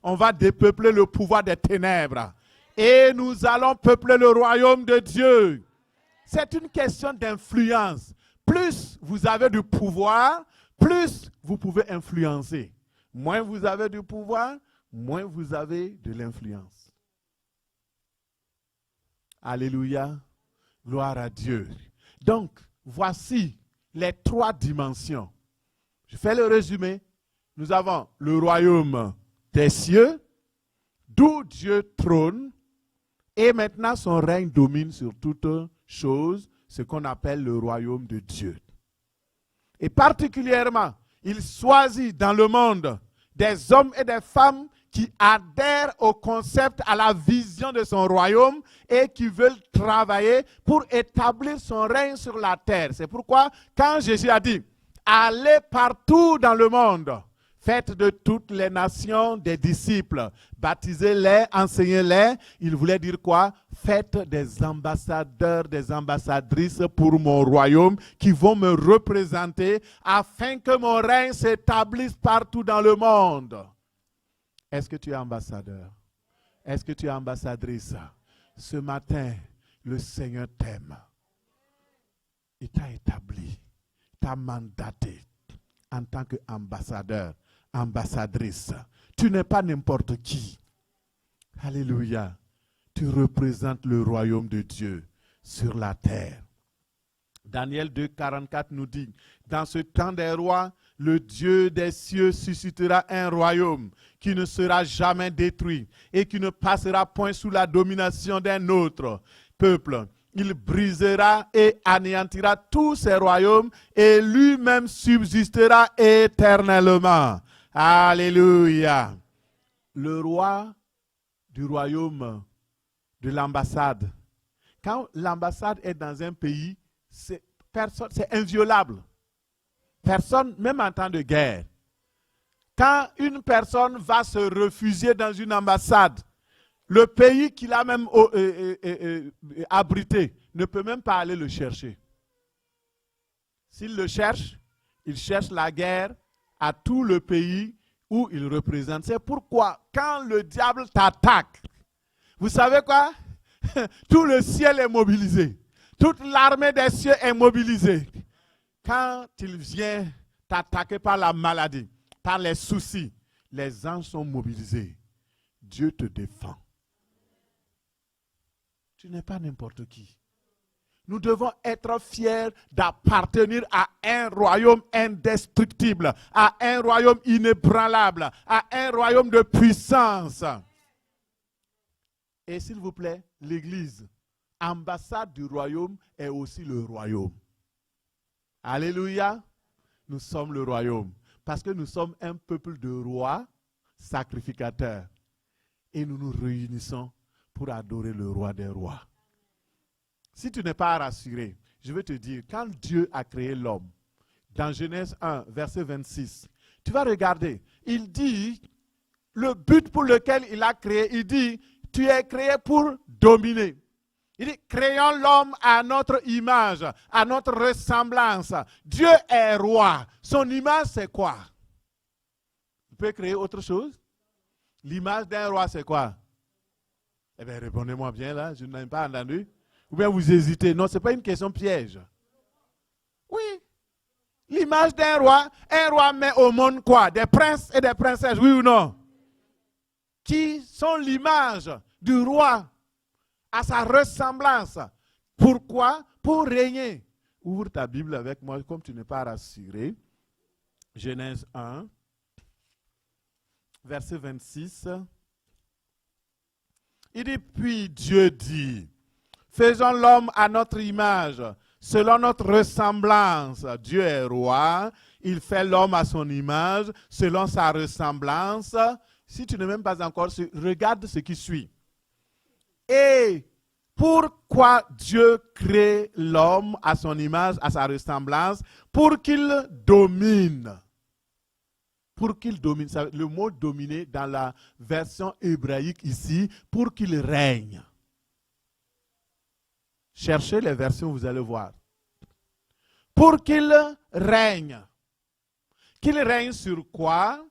On va dépeupler le pouvoir des ténèbres. Et nous allons peupler le royaume de Dieu. C'est une question d'influence. Plus vous avez du pouvoir, plus vous pouvez influencer. Moins vous avez du pouvoir, moins vous avez de l'influence. Alléluia. Gloire à Dieu. Donc, voici les 3 dimensions. Je fais le résumé. Nous avons le royaume des cieux, d'où Dieu trône, et maintenant son règne domine sur toutes choses, ce qu'on appelle le royaume de Dieu. Et particulièrement, il choisit dans le monde des hommes et des femmes qui adhèrent au concept, à la vision de son royaume et qui veulent travailler pour établir son règne sur la terre. C'est pourquoi, quand Jésus a dit, allez partout dans le monde, faites de toutes les nations des disciples, baptisez-les, enseignez-les. Il voulait dire quoi? Faites des ambassadeurs, des ambassadrices pour mon royaume qui vont me représenter afin que mon règne s'établisse partout dans le monde. Est-ce que tu es ambassadeur? Est-ce que tu es ambassadrice? Ce matin, le Seigneur t'aime. Il t'a établi, t'a mandaté en tant qu'ambassadeur. Ambassadrice. Tu n'es pas n'importe qui. Alléluia. Tu représentes le royaume de Dieu sur la terre. Daniel 2, 44 nous dit, dans ce temps des rois, le Dieu des cieux suscitera un royaume qui ne sera jamais détruit et qui ne passera point sous la domination d'un autre peuple. Il brisera et anéantira tous ces royaumes et lui-même subsistera éternellement. Alléluia. Le roi du royaume de l'ambassade. Quand l'ambassade est dans un pays, c'est inviolable. Personne, même en temps de guerre. Quand une personne va se réfugier dans une ambassade, le pays qu'il a même abrité ne peut même pas aller le chercher. S'il le cherche, il cherche la guerre à tout le pays où il représente. C'est pourquoi quand le diable t'attaque, vous savez quoi? Tout le ciel est mobilisé. Toute l'armée des cieux est mobilisée. Quand il vient t'attaquer par la maladie, par les soucis, les anges sont mobilisés. Dieu te défend. Tu n'es pas n'importe qui. Nous devons être fiers d'appartenir à un royaume indestructible, à un royaume inébranlable, à un royaume de puissance. Et s'il vous plaît, l'Église, ambassade du royaume, est aussi le royaume. Alléluia. Nous sommes le royaume. Parce que nous sommes un peuple de rois sacrificateurs. Et nous nous réunissons pour adorer le roi des rois. Si tu n'es pas rassuré, je vais te dire, quand Dieu a créé l'homme, dans Genèse 1, verset 26, tu vas regarder, il dit, le but pour lequel il a créé, il dit, tu es créé pour dominer. Il dit, créons l'homme à notre image, à notre ressemblance. Dieu est roi. Son image, c'est quoi? Tu peux créer autre chose? L'image d'un roi, c'est quoi? Eh bien, répondez-moi bien là, je n'ai pas entendu. Ou bien vous hésitez. Non, ce n'est pas une question piège. Oui. L'image d'un roi, un roi met au monde quoi? Des princes et des princesses, oui ou non? Qui sont l'image du roi à sa ressemblance. Pourquoi? Pour régner. Ouvre ta Bible avec moi, comme tu n'es pas rassuré. Genèse 1, verset 26. Il dit, puis Dieu dit, faisons l'homme à notre image, selon notre ressemblance. Dieu est roi, il fait l'homme à son image, selon sa ressemblance. Si tu n'es même pas encore sûr, regarde ce qui suit. Et pourquoi Dieu crée l'homme à son image, à sa ressemblance, pour qu'il domine. Pour qu'il domine. Le mot dominer dans la version hébraïque ici, pour qu'il règne. Cherchez les versions, vous allez voir. Pour qu'il règne. Qu'il règne sur quoi?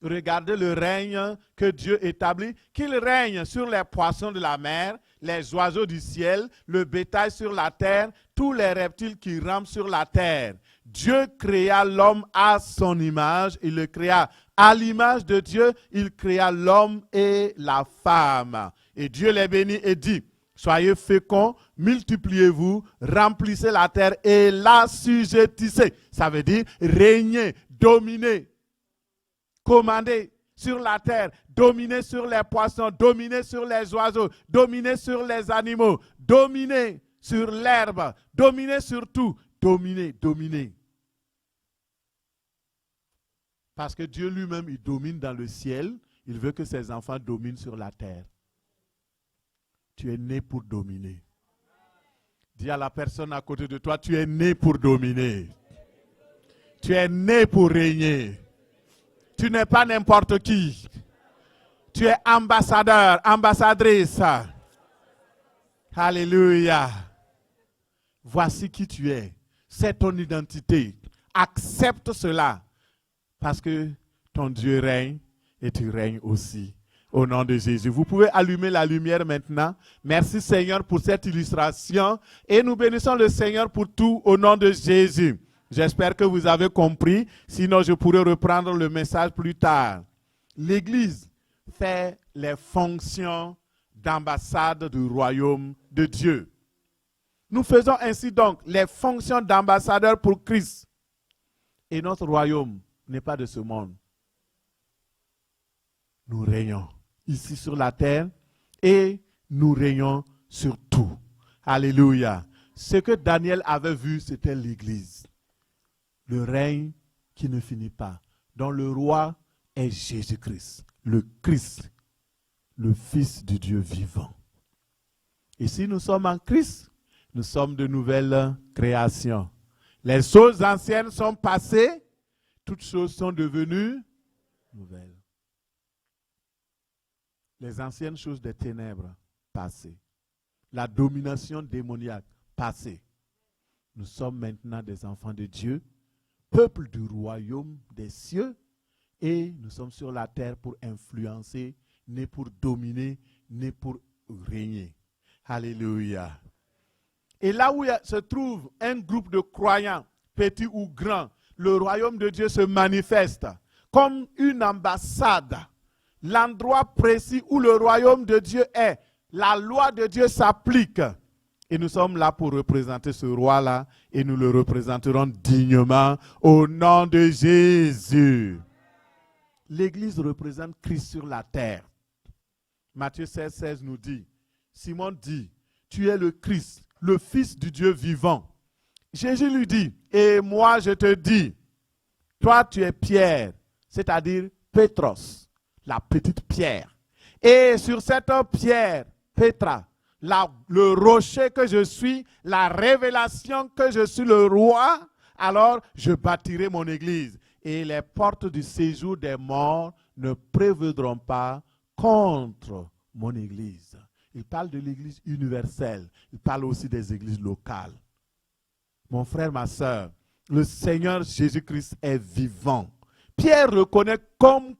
Regardez le règne que Dieu établit. Qu'il règne sur les poissons de la mer, les oiseaux du ciel, le bétail sur la terre, tous les reptiles qui rampent sur la terre. Dieu créa l'homme à son image. Il le créa à l'image de Dieu. Il créa l'homme et la femme. Et Dieu les bénit et dit, soyez féconds, multipliez-vous, remplissez la terre et l'assujettissez. Ça veut dire régner, dominer, commander sur la terre, dominer sur les poissons, dominer sur les oiseaux, dominer sur les animaux, dominer sur l'herbe, dominer sur tout, dominer, dominer. Parce que Dieu lui-même, il domine dans le ciel, il veut que ses enfants dominent sur la terre. Tu es né pour dominer. Dis à la personne à côté de toi, tu es né pour dominer. Tu es né pour régner. Tu n'es pas n'importe qui. Tu es ambassadeur, ambassadrice. Alléluia. Voici qui tu es. C'est ton identité. Accepte cela. Parce que ton Dieu règne et tu règnes aussi. Au nom de Jésus. Vous pouvez allumer la lumière maintenant. Merci Seigneur pour cette illustration. Et nous bénissons le Seigneur pour tout au nom de Jésus. J'espère que vous avez compris. Sinon, je pourrais reprendre le message plus tard. L'Église fait les fonctions d'ambassade du royaume de Dieu. Nous faisons ainsi donc les fonctions d'ambassadeur pour Christ. Et notre royaume n'est pas de ce monde. Nous régnons ici sur la terre et nous régnons sur tout. Alléluia. Ce que Daniel avait vu, c'était l'Église. Le règne qui ne finit pas, dont le roi est Jésus-Christ, le Christ, le Fils du Dieu vivant. Et si nous sommes en Christ, nous sommes de nouvelles créations. Les choses anciennes sont passées, toutes choses sont devenues nouvelles. Les anciennes choses des ténèbres, passées. La domination démoniaque, passée. Nous sommes maintenant des enfants de Dieu, peuple du royaume des cieux, et nous sommes sur la terre pour influencer, ni pour dominer, ni pour régner. Alléluia. Et là où se trouve un groupe de croyants, petits ou grands, le royaume de Dieu se manifeste comme une ambassade. L'endroit précis où le royaume de Dieu est, la loi de Dieu s'applique. Et nous sommes là pour représenter ce roi-là et nous le représenterons dignement au nom de Jésus. L'Église représente Christ sur la terre. Matthieu 16, 16 nous dit, Simon dit, tu es le Christ, le Fils du Dieu vivant. Jésus lui dit, et moi je te dis, toi tu es Pierre, c'est-à-dire Pétros, la petite pierre. Et sur cette pierre, Pétra, le rocher que je suis, la révélation que je suis le roi, alors je bâtirai mon église. Et les portes du séjour des morts ne prévaudront pas contre mon église. Il parle de l'église universelle. Il parle aussi des églises locales. Mon frère, ma soeur, le Seigneur Jésus-Christ est vivant. Pierre reconnaît comme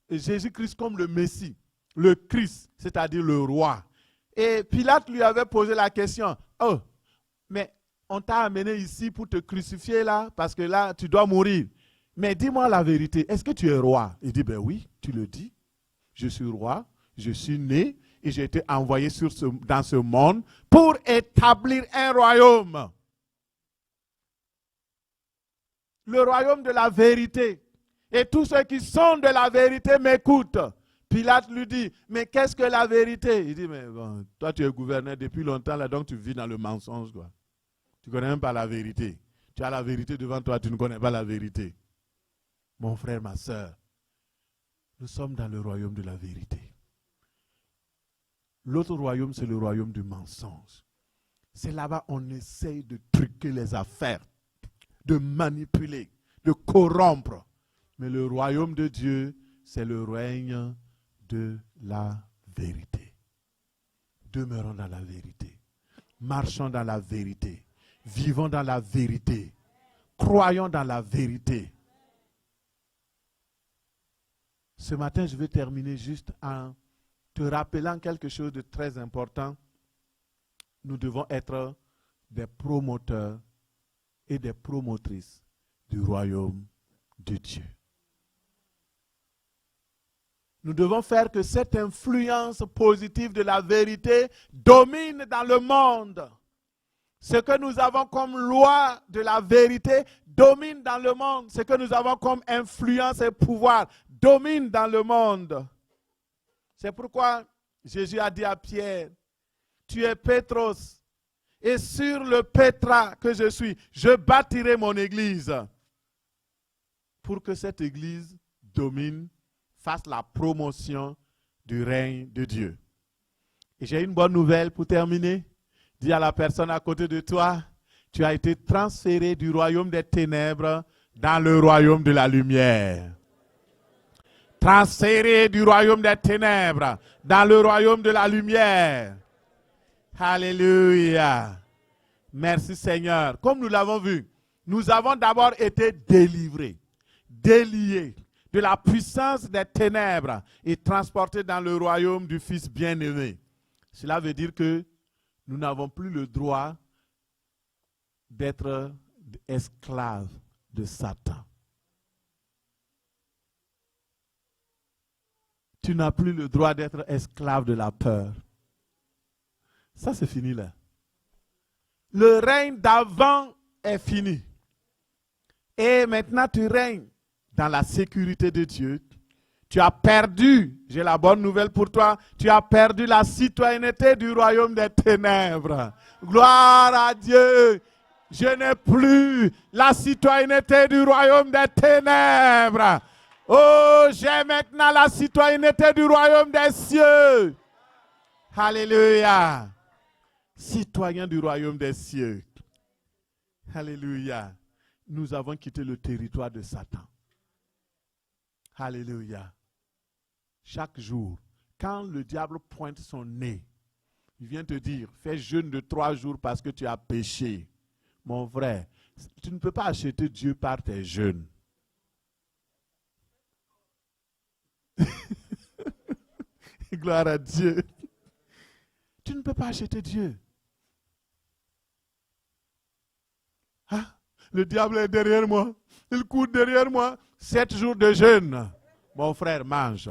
Jésus-Christ comme le Messie, le Christ, c'est-à-dire le roi. Et Pilate lui avait posé la question, oh, mais on t'a amené ici pour te crucifier là, parce que là, tu dois mourir. Mais dis-moi la vérité, est-ce que tu es roi? Il dit, ben oui, tu le dis. Je suis roi, je suis né et j'ai été envoyé dans ce monde pour établir un royaume. Le royaume de la vérité. Et tous ceux qui sont de la vérité m'écoutent. Pilate lui dit, mais qu'est-ce que la vérité? Il dit, mais bon, toi tu es gouverneur depuis longtemps, là, donc tu vis dans le mensonge, quoi. Tu ne connais même pas la vérité. Tu as la vérité devant toi, tu ne connais pas la vérité. Mon frère, ma soeur, Nous sommes dans le royaume de la vérité. L'autre royaume, c'est le royaume du mensonge. C'est là-bas on essaye de truquer les affaires, de manipuler, de corrompre. Mais le royaume de Dieu, c'est le règne de la vérité. Demeurons dans la vérité. Marchons dans la vérité. Vivons dans la vérité. Croyons dans la vérité. Ce matin, je vais terminer juste en te rappelant quelque chose de très important. Nous devons être des promoteurs et des promotrices du royaume de Dieu. Nous devons faire que cette influence positive de la vérité domine dans le monde. Ce que nous avons comme loi de la vérité domine dans le monde. Ce que nous avons comme influence et pouvoir domine dans le monde. C'est pourquoi Jésus a dit à Pierre, tu es Pétros, et sur le pétrin que je suis, je bâtirai mon église. Pour que cette église domine, fasse la promotion du règne de Dieu. Et j'ai une bonne nouvelle pour terminer. Dis à la personne à côté de toi, tu as été transféré du royaume des ténèbres dans le royaume de la lumière. Transféré du royaume des ténèbres dans le royaume de la lumière. Alléluia. Merci Seigneur. Comme nous l'avons vu, nous avons d'abord été délivrés, déliés de la puissance des ténèbres et transportés dans le royaume du Fils bien-aimé. Cela veut dire que nous n'avons plus le droit d'être esclaves de Satan. Tu n'as plus le droit d'être esclave de la peur. Ça, c'est fini là. Le règne d'avant est fini. Et maintenant, tu règnes dans la sécurité de Dieu. Tu as perdu, j'ai la bonne nouvelle pour toi, tu as perdu la citoyenneté du royaume des ténèbres. Gloire à Dieu. Je n'ai plus la citoyenneté du royaume des ténèbres. Oh, j'ai maintenant la citoyenneté du royaume des cieux. Alléluia. Citoyen du royaume des cieux. Alléluia. Nous avons quitté le territoire de Satan. Alléluia. Chaque jour, quand le diable pointe son nez, il vient te dire, fais jeûne de 3 jours parce que tu as péché. Mon frère, tu ne peux pas acheter Dieu par tes jeûnes. Gloire à Dieu. Tu ne peux pas acheter Dieu. Ah, le diable est derrière moi. Il court derrière moi. 7 jours de jeûne. Mon frère, mange.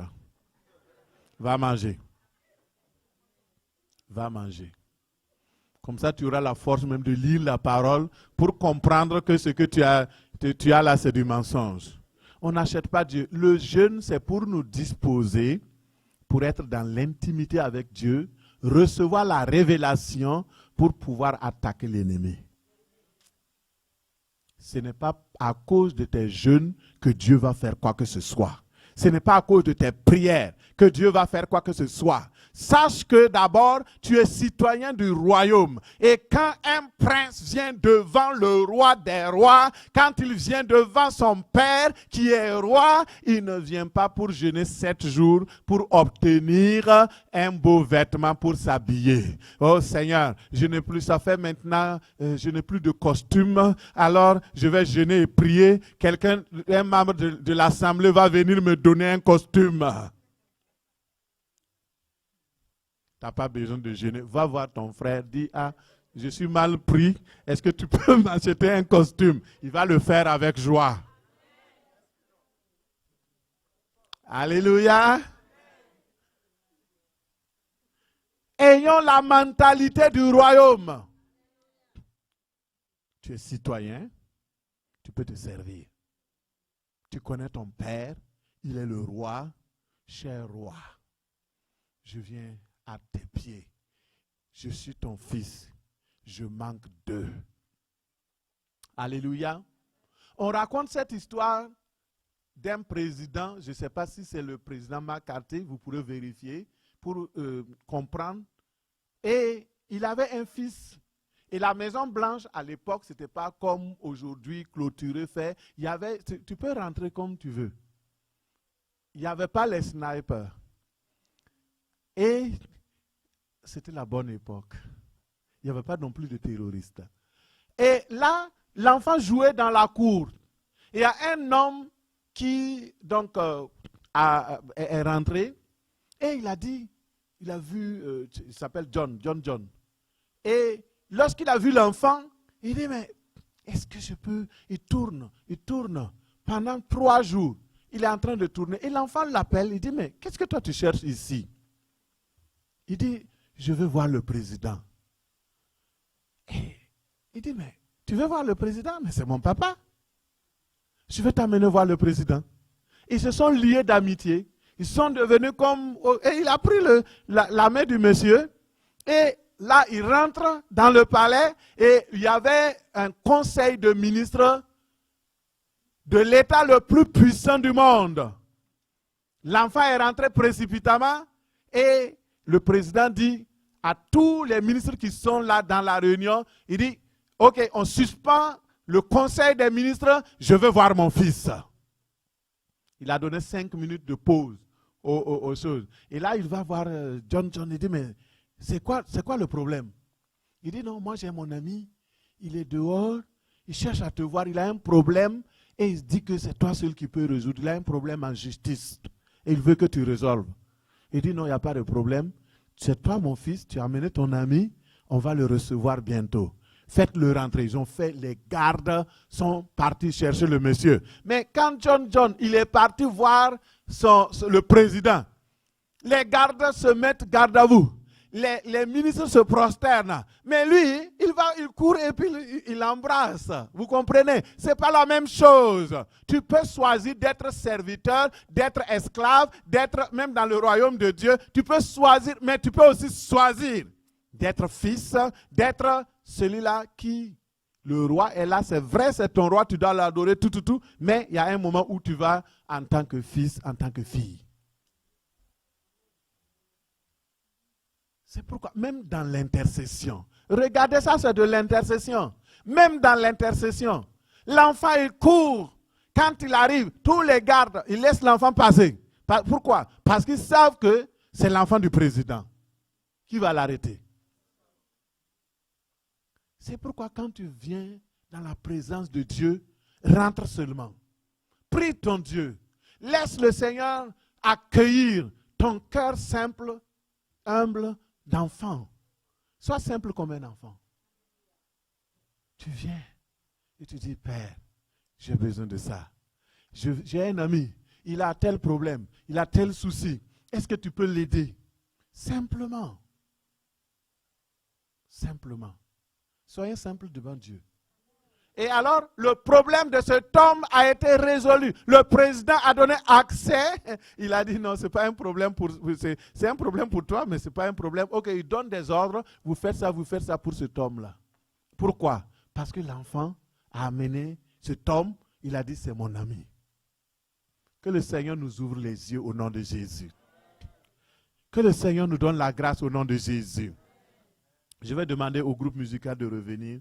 Va manger. Va manger. Comme ça, tu auras la force même de lire la parole pour comprendre que ce que tu as là, c'est du mensonge. On n'achète pas Dieu. Le jeûne, c'est pour nous disposer, pour être dans l'intimité avec Dieu, recevoir la révélation pour pouvoir attaquer l'ennemi. Ce n'est pas à cause de tes jeûnes que Dieu va faire quoi que ce soit. Ce n'est pas à cause de tes prières que Dieu va faire quoi que ce soit. Sache que d'abord, tu es citoyen du royaume. Et quand un prince vient devant le roi des rois, quand il vient devant son père qui est roi, il ne vient pas pour jeûner 7 jours pour obtenir un beau vêtement pour s'habiller. Oh Seigneur, je n'ai plus, ça fait maintenant, je n'ai plus de costume, alors je vais jeûner et prier. Quelqu'un, un membre de l'assemblée va venir me donner un costume. Tu n'as pas besoin de jeûner. Va voir ton frère, dis, ah, je suis mal pris. Est-ce que tu peux m'acheter un costume? Il va le faire avec joie. Alléluia. Ayons la mentalité du royaume. Tu es citoyen, tu peux te servir. Tu connais ton père, il est le roi, cher roi. Je viens à tes pieds. Je suis ton fils. Je manque d'eux. Alléluia. On raconte cette histoire d'un président, je ne sais pas si c'est le président McCarthy, vous pourrez vérifier pour comprendre. Et il avait un fils. Et la Maison Blanche, à l'époque, ce n'était pas comme aujourd'hui, clôturé, fait. Il y avait, tu peux rentrer comme tu veux. Il n'y avait pas les snipers. Et c'était la bonne époque. Il n'y avait pas non plus de terroristes. Et là, l'enfant jouait dans la cour. Il y a un homme qui donc est rentré et il a dit, il a vu, il s'appelle John. Et lorsqu'il a vu l'enfant, il dit, mais est-ce que je peux? Il tourne pendant 3 jours. Il est en train de tourner. Et l'enfant l'appelle, il dit, mais qu'est-ce que toi tu cherches ici? Il dit, je veux voir le président. Et il dit, mais tu veux voir le président? Mais c'est mon papa. Je vais t'amener voir le président. Ils se sont liés d'amitié. Ils sont devenus comme... Et il a pris la main du monsieur. Et là, il rentre dans le palais. Et il y avait un conseil de ministres de l'État le plus puissant du monde. L'enfant est rentré précipitamment. Et le président dit à tous les ministres qui sont là dans la réunion, il dit, OK, on suspend le conseil des ministres, je veux voir mon fils. Il a donné 5 minutes de pause aux choses. Et là, il va voir John. Il dit, mais c'est quoi le problème? Il dit, non, moi j'ai mon ami, il est dehors, il cherche à te voir, il a un problème et il dit que c'est toi seul qui peux résoudre. Il a un problème en justice et il veut que tu résolves. Il dit, non, il n'y a pas de problème. C'est toi mon fils, tu as amené ton ami, on va le recevoir bientôt. Faites-le rentrer. Ils ont fait, les gardes sont partis chercher le monsieur. Mais quand John, il est parti voir le président, les gardes se mettent garde à vous. Les ministres se prosternent. Mais lui, il court et puis il embrasse. Vous comprenez? Ce n'est pas la même chose. Tu peux choisir d'être serviteur, d'être esclave, d'être même dans le royaume de Dieu. Tu peux choisir, mais tu peux aussi choisir d'être fils, d'être celui-là qui, le roi est là, c'est vrai, c'est ton roi, tu dois l'adorer, tout, mais il y a un moment où tu vas en tant que fils, en tant que fille. C'est pourquoi, même dans l'intercession, regardez ça, c'est de l'intercession. Même dans l'intercession, l'enfant il court. Quand il arrive, tous les gardes, ils laissent l'enfant passer. Pourquoi? Parce qu'ils savent que c'est l'enfant du président qui va l'arrêter. C'est pourquoi quand tu viens dans la présence de Dieu, rentre seulement. Prie ton Dieu. Laisse le Seigneur accueillir ton cœur simple, humble d'enfant. Sois simple comme un enfant. Tu viens et tu dis, Père, j'ai besoin de ça. J'ai un ami, il a tel problème, il a tel souci. Est-ce que tu peux l'aider? Simplement. Simplement. Soyez simple devant Dieu. Et alors, le problème de cet homme a été résolu. Le président a donné accès. Il a dit non, ce n'est pas un problème c'est un problème pour toi, mais ce n'est pas un problème. Ok, il donne des ordres. Vous faites ça pour cet homme-là. Pourquoi? Parce que l'enfant a amené cet homme. Il a dit, c'est mon ami. Que le Seigneur nous ouvre les yeux au nom de Jésus. Que le Seigneur nous donne la grâce au nom de Jésus. Je vais demander au groupe musical de revenir.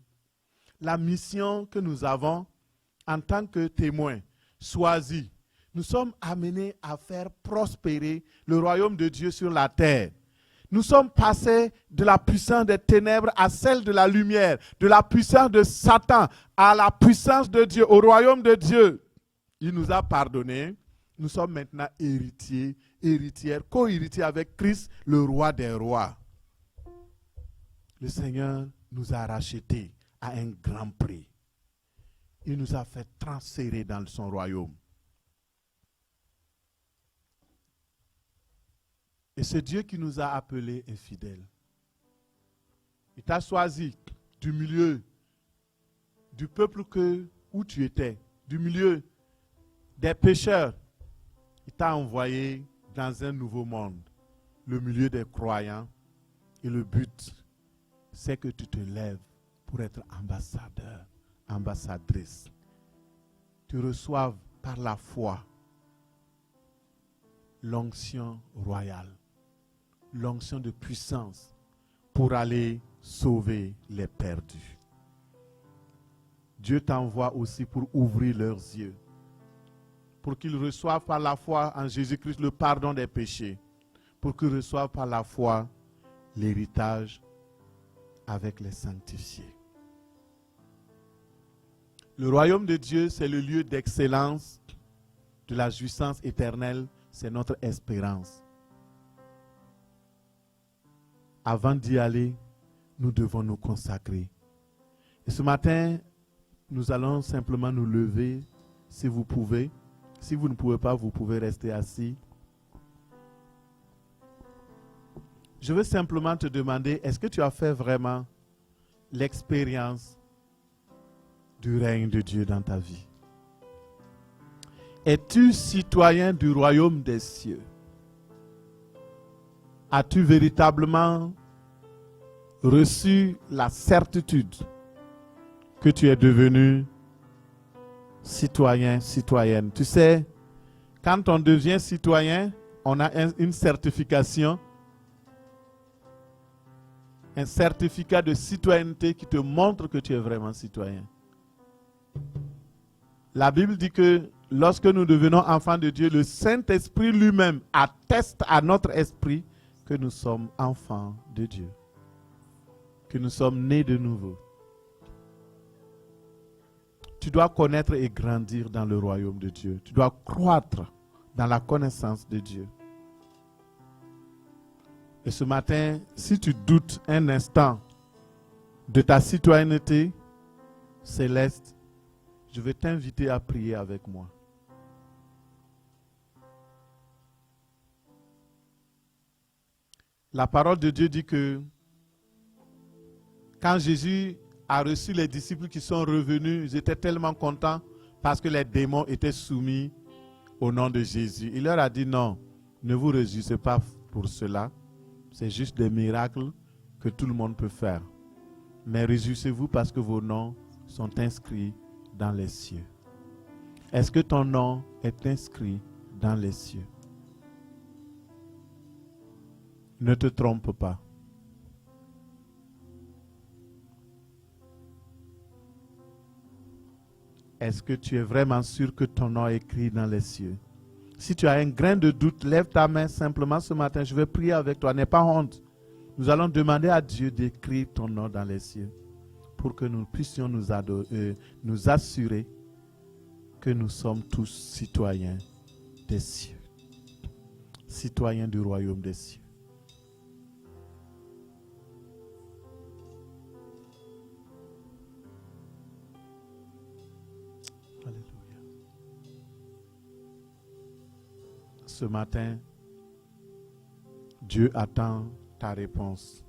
La mission que nous avons en tant que témoins choisis, nous sommes amenés à faire prospérer le royaume de Dieu sur la terre. Nous sommes passés de la puissance des ténèbres à celle de la lumière, de la puissance de Satan à la puissance de Dieu, au royaume de Dieu. Il nous a pardonné. Nous sommes maintenant héritiers, héritières, co-héritiers avec Christ, le roi des rois. Le Seigneur nous a rachetés à un grand prix. Il nous a fait transférer dans son royaume. Et ce Dieu qui nous a appelés est fidèle. Il t'a choisi du milieu du peuple où tu étais, du milieu des pécheurs. Il t'a envoyé dans un nouveau monde, le milieu des croyants. Et le but, c'est que tu te lèves pour être ambassadeur, ambassadrice. Tu reçoives par la foi l'onction royale, l'onction de puissance pour aller sauver les perdus. Dieu t'envoie aussi pour ouvrir leurs yeux, pour qu'ils reçoivent par la foi en Jésus-Christ le pardon des péchés, pour qu'ils reçoivent par la foi l'héritage avec les sanctifiés. Le royaume de Dieu, c'est le lieu d'excellence de la jouissance éternelle, c'est notre espérance. Avant d'y aller, nous devons nous consacrer. Et ce matin, nous allons simplement nous lever, si vous pouvez. Si vous ne pouvez pas, vous pouvez rester assis. Je veux simplement te demander, est-ce que tu as fait vraiment l'expérience du règne de Dieu dans ta vie? Es-tu citoyen du royaume des cieux? As-tu véritablement reçu la certitude que tu es devenu citoyen, citoyenne? Tu sais, quand on devient citoyen, on a une certification, un certificat de citoyenneté qui te montre que tu es vraiment citoyen. La Bible dit que lorsque nous devenons enfants de Dieu, le Saint-Esprit lui-même atteste à notre esprit que nous sommes enfants de Dieu, que nous sommes nés de nouveau. Tu dois connaître et grandir dans le royaume de Dieu. Tu dois croître dans la connaissance de Dieu. Et ce matin, si tu doutes un instant de ta citoyenneté céleste, je vais t'inviter à prier avec moi. La parole de Dieu dit que quand Jésus a reçu les disciples qui sont revenus, ils étaient tellement contents parce que les démons étaient soumis au nom de Jésus. Il leur a dit non, ne vous réjouissez pas pour cela. C'est juste des miracles que tout le monde peut faire. Mais réjouissez-vous parce que vos noms sont inscrits dans les cieux. Est-ce que ton nom est inscrit dans les cieux? Ne te trompe pas. Est-ce que tu es vraiment sûr que ton nom est écrit dans les cieux? Si tu as un grain de doute, lève ta main simplement ce matin. Je vais prier avec toi. N'aie pas honte. Nous allons demander à Dieu d'écrire ton nom dans les cieux pour que nous puissions nous assurer que nous sommes tous citoyens des cieux. Citoyens du royaume des cieux. Alléluia. Ce matin, Dieu attend ta réponse.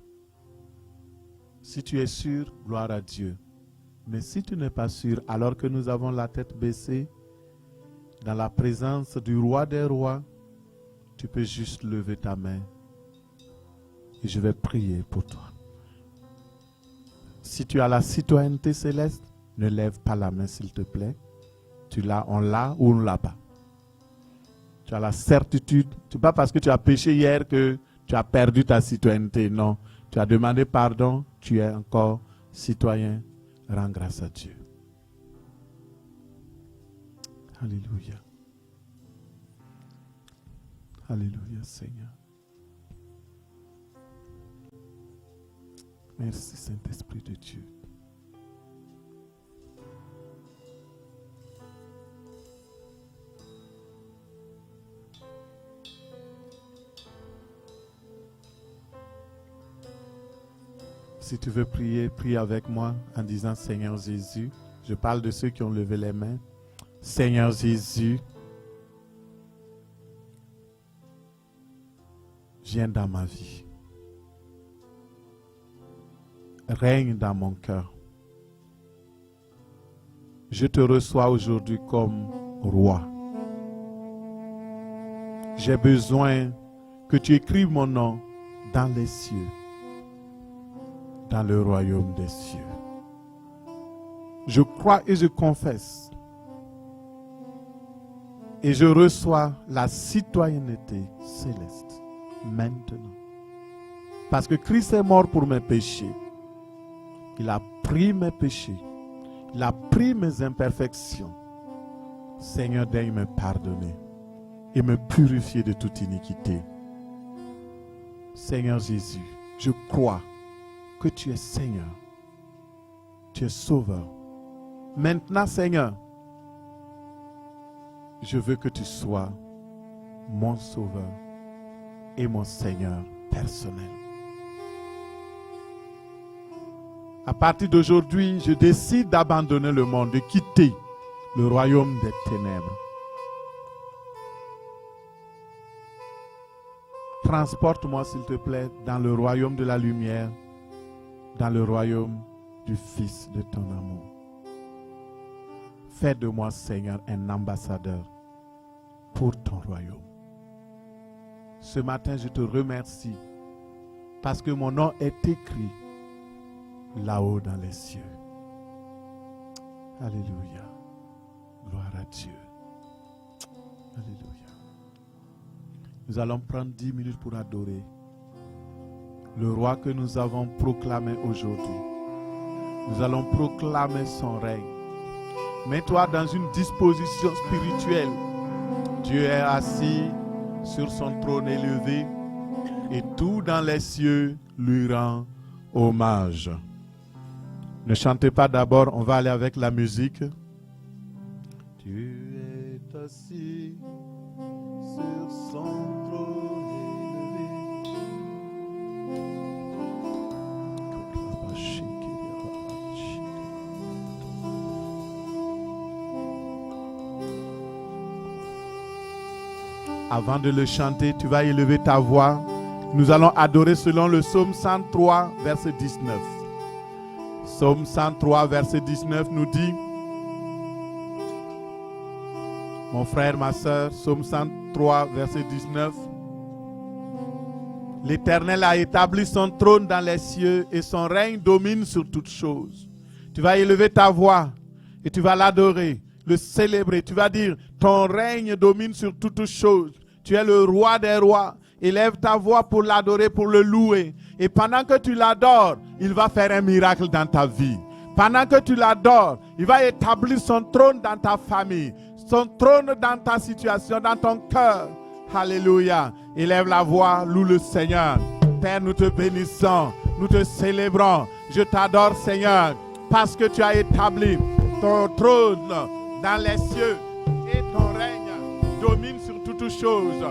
Si tu es sûr, gloire à Dieu. Mais si tu n'es pas sûr, alors que nous avons la tête baissée, dans la présence du roi des rois, tu peux juste lever ta main et je vais prier pour toi. Si tu as la citoyenneté céleste, ne lève pas la main s'il te plaît. Tu l'as, on l'a ou on ne l'a pas. Tu as la certitude, ce n'est pas parce que tu as péché hier que tu as perdu ta citoyenneté. Non, tu as demandé pardon, tu es encore citoyen. Rends grâce à Dieu. Alléluia. Alléluia, Seigneur. Merci, Saint-Esprit de Dieu. Si tu veux prier, prie avec moi en disant Seigneur Jésus. Je parle de ceux qui ont levé les mains. Seigneur Jésus, viens dans ma vie. Règne dans mon cœur. Je te reçois aujourd'hui comme roi. J'ai besoin que tu écrives mon nom dans les cieux, dans le royaume des cieux. Je crois et je confesse Et je reçois la citoyenneté céleste maintenant. Parce que Christ est mort pour mes péchés. Il a pris mes péchés. Il a pris mes imperfections. Seigneur, daigne me pardonner et me purifier de toute iniquité. Seigneur Jésus, je crois que tu es Seigneur. Tu es Sauveur. Maintenant, Seigneur, je veux que tu sois mon Sauveur et mon Seigneur personnel. À partir d'aujourd'hui, je décide d'abandonner le monde, de quitter le royaume des ténèbres. Transporte-moi, s'il te plaît, dans le royaume de la lumière, dans le royaume du Fils de ton amour. Fais de moi, Seigneur, un ambassadeur pour ton royaume. Ce matin, je te remercie parce que mon nom est écrit là-haut dans les cieux. Alléluia. Gloire à Dieu. Alléluia. Nous allons prendre 10 minutes pour adorer le roi que nous avons proclamé aujourd'hui. Nous allons proclamer son règne. Mets-toi dans une disposition spirituelle. Dieu est assis sur son trône élevé et tout dans les cieux lui rend hommage. Ne chantez pas d'abord, on va aller avec la musique. Dieu est assis sur son trône élevé. Avant de le chanter, tu vas élever ta voix. Nous allons adorer selon le psaume 103, verset 19. Psaume 103, verset 19 nous dit, mon frère, ma soeur, psaume 103, verset 19, l'Éternel a établi son trône dans les cieux et son règne domine sur toutes choses. Tu vas élever ta voix et tu vas l'adorer, le célébrer. Tu vas dire, ton règne domine sur toutes choses. Tu es le roi des rois. Élève ta voix pour l'adorer, pour le louer. Et pendant que tu l'adores, il va faire un miracle dans ta vie. Pendant que tu l'adores, il va établir son trône dans ta famille, son trône dans ta situation, dans ton cœur. Alléluia. Élève la voix, loue le Seigneur. Père, nous te bénissons, nous te célébrons. Je t'adore, Seigneur, parce que tu as établi ton trône dans les cieux et ton règne domine sur toutes choses.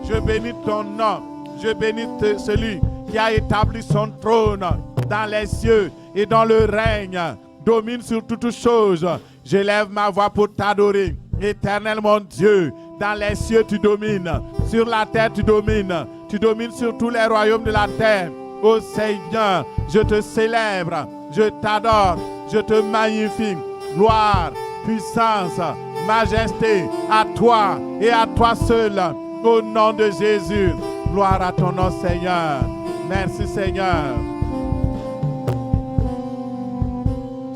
Je bénis ton nom. Je bénis celui qui a établi son trône dans les cieux et dans le règne domine sur toutes choses. J'élève ma voix pour t'adorer. Éternel mon Dieu, dans les cieux tu domines, sur la terre tu domines sur tous les royaumes de la terre. Ô Seigneur, je te célèbre, je t'adore, je te magnifie. Gloire, puissance, majesté à toi et à toi seul. Au nom de Jésus, gloire à ton nom, Seigneur. Merci, Seigneur.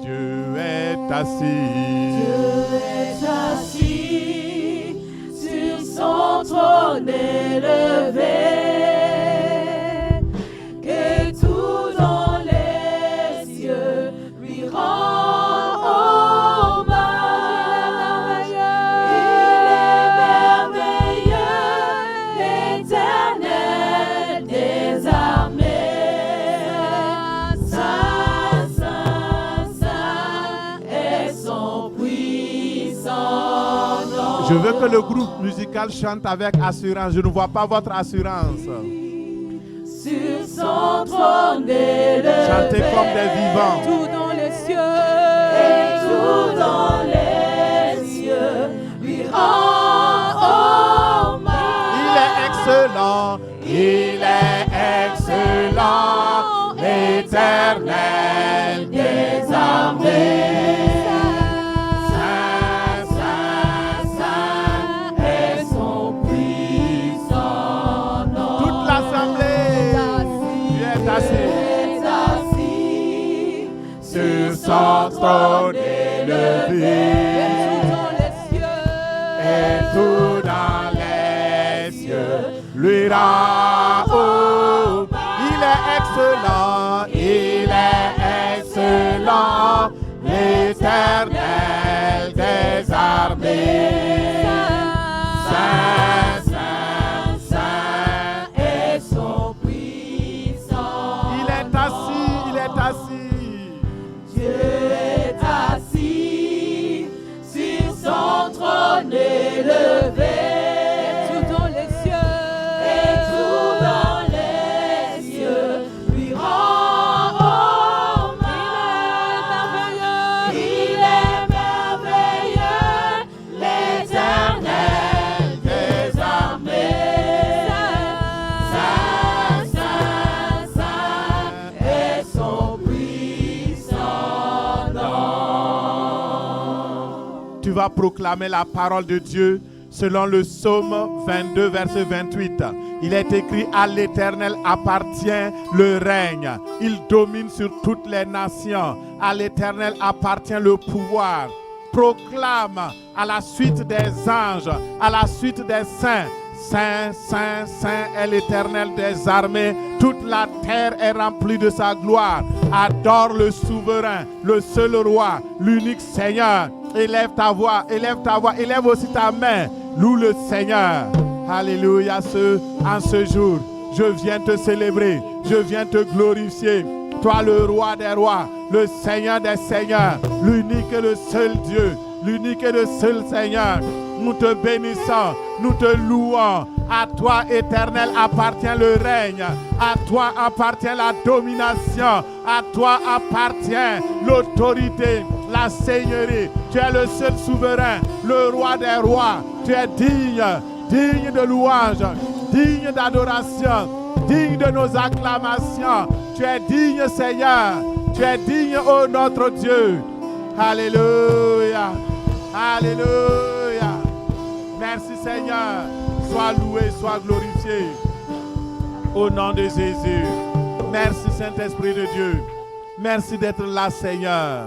Dieu est assis. Dieu est assis sur son trône élevé. Que tout dans les cieux lui rend. Je veux que le groupe musical chante avec assurance. Je ne vois pas votre assurance. Sur son trône élevé. Chantez comme des vivants. Tout dans les cieux. Et tout dans les cieux lui rend hommage. Il est excellent. Il est excellent. L'Éternel des armées. Sur son trône élevé, tout dans les cieux, lui rend hommage. Il est excellent, l'Éternel des armées. Saint, Saint, Saint est son puissant. Il est assis. Dieu est assis sur son trône élevé. Et tout dans les cieux, lui rend hommage. Il est merveilleux, l'Éternel des armées. Saint, Saint, Saint est son puissant nom. Tu vas proclamer la parole de Dieu selon le psaume 22, verset 28. Il est écrit: à l'Éternel appartient le règne. Il domine sur toutes les nations. À l'Éternel appartient le pouvoir. Proclame à la suite des anges, à la suite des saints. Saint, Saint, Saint est l'Éternel des armées. Toute la terre est remplie de sa gloire. Adore le souverain, le seul roi, l'unique Seigneur. Élève ta voix, élève aussi ta main. Loue le Seigneur. Alléluia. En ce jour, je viens te célébrer, je viens te glorifier. Toi le roi des rois, le Seigneur des seigneurs, l'unique et le seul Dieu, l'unique et le seul Seigneur. Nous te bénissons, nous te louons. À toi, Éternel, appartient le règne. À toi appartient la domination. À toi appartient l'autorité, la seigneurie. Tu es le seul souverain, le roi des rois. Tu es digne de louange, digne d'adoration, digne de nos acclamations. Tu es digne, Seigneur. Tu es digne, ô notre Dieu. Alléluia. Alléluia. Merci, Seigneur. Sois loué, sois glorifié. Au nom de Jésus. Merci, Saint-Esprit de Dieu. Merci d'être là, Seigneur.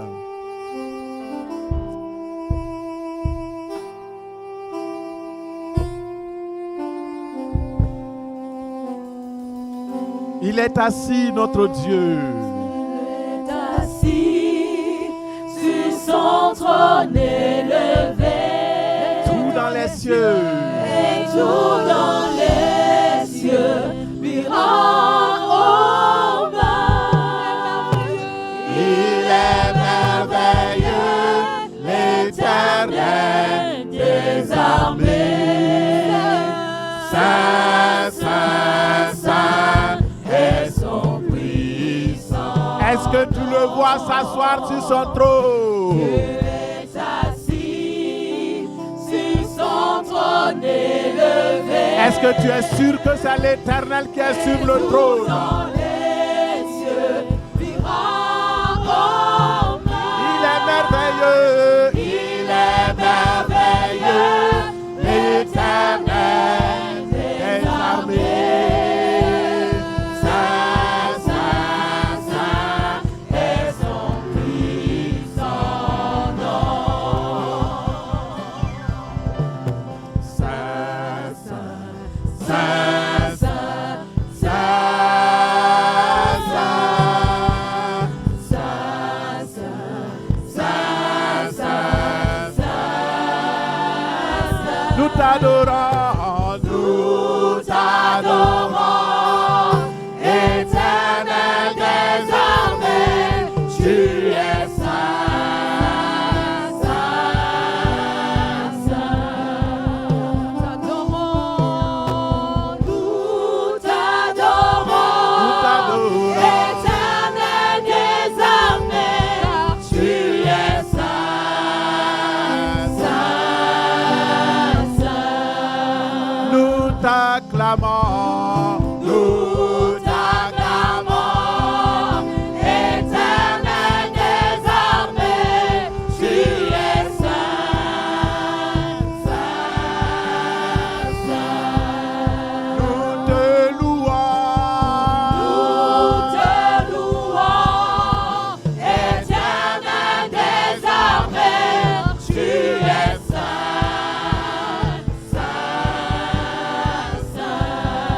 Il est assis, notre Dieu. Il est assis sur son trône élevé. Tout dans les cieux. Et tout dans les cieux lui rend hommage. Il est merveilleux, l'Éternel des armées. Saint, Saint, Saint est son puissant. Est-ce que tu le vois s'asseoir sur son trône? Il est assis sur son trône élevé. Est-ce que tu es sûr que c'est l'Éternel qui est sur le trône? Dans les cieux lui rend hommage. Il est merveilleux, l'Éternel des armées. Saint, Saint, Saint est son puissant nom. Saint, Saint, Saint, Saint, nous t'adorons, Éternel des armées, tu es saint, saint, saint. Nous t'adorons, Éternel des armées, tu es saint, saint, saint. Nous t'acclamons, Éternel des armées, tu es saint, saint, saint. nous te louons, Éternel des armées, tu es saint, saint, saint.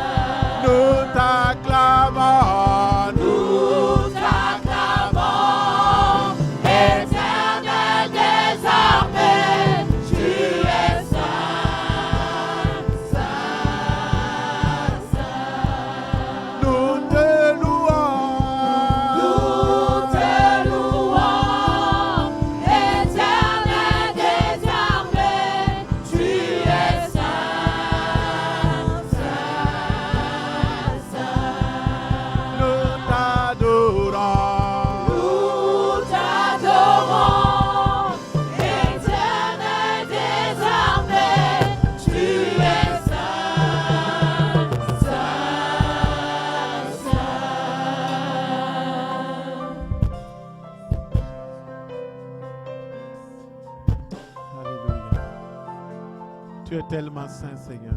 tellement saint, Seigneur.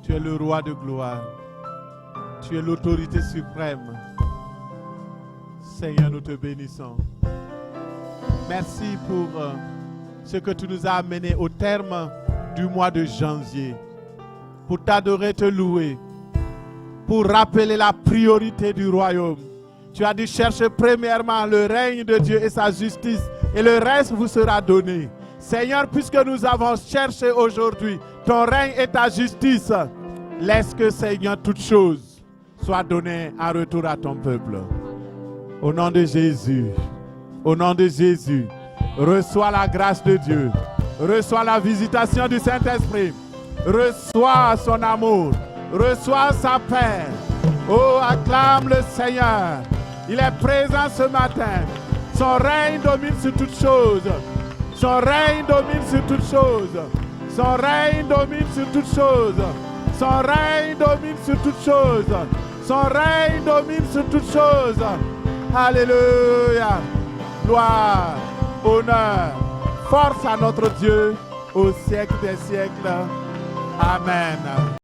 Tu es le roi de gloire. Tu es l'autorité suprême. Seigneur, nous te bénissons. Merci pour ce que tu nous as amené au terme du mois de janvier. Pour t'adorer, te louer. Pour rappeler la priorité du royaume. Tu as dit chercher premièrement le règne de Dieu et sa justice. Et le reste vous sera donné. Seigneur, puisque nous avons cherché aujourd'hui ton règne et ta justice, laisse que, Seigneur, toutes choses soient données en retour à ton peuple. Au nom de Jésus, au nom de Jésus, reçois la grâce de Dieu, reçois la visitation du Saint-Esprit, reçois son amour, reçois sa paix. Oh, acclame le Seigneur, il est présent ce matin. Son règne domine sur toutes choses. Son règne domine sur toutes choses. Son règne domine sur toutes choses. Son règne domine sur toutes choses. Son règne domine sur toutes choses. Alléluia. Gloire, honneur, force à notre Dieu au siècle des siècles. Amen.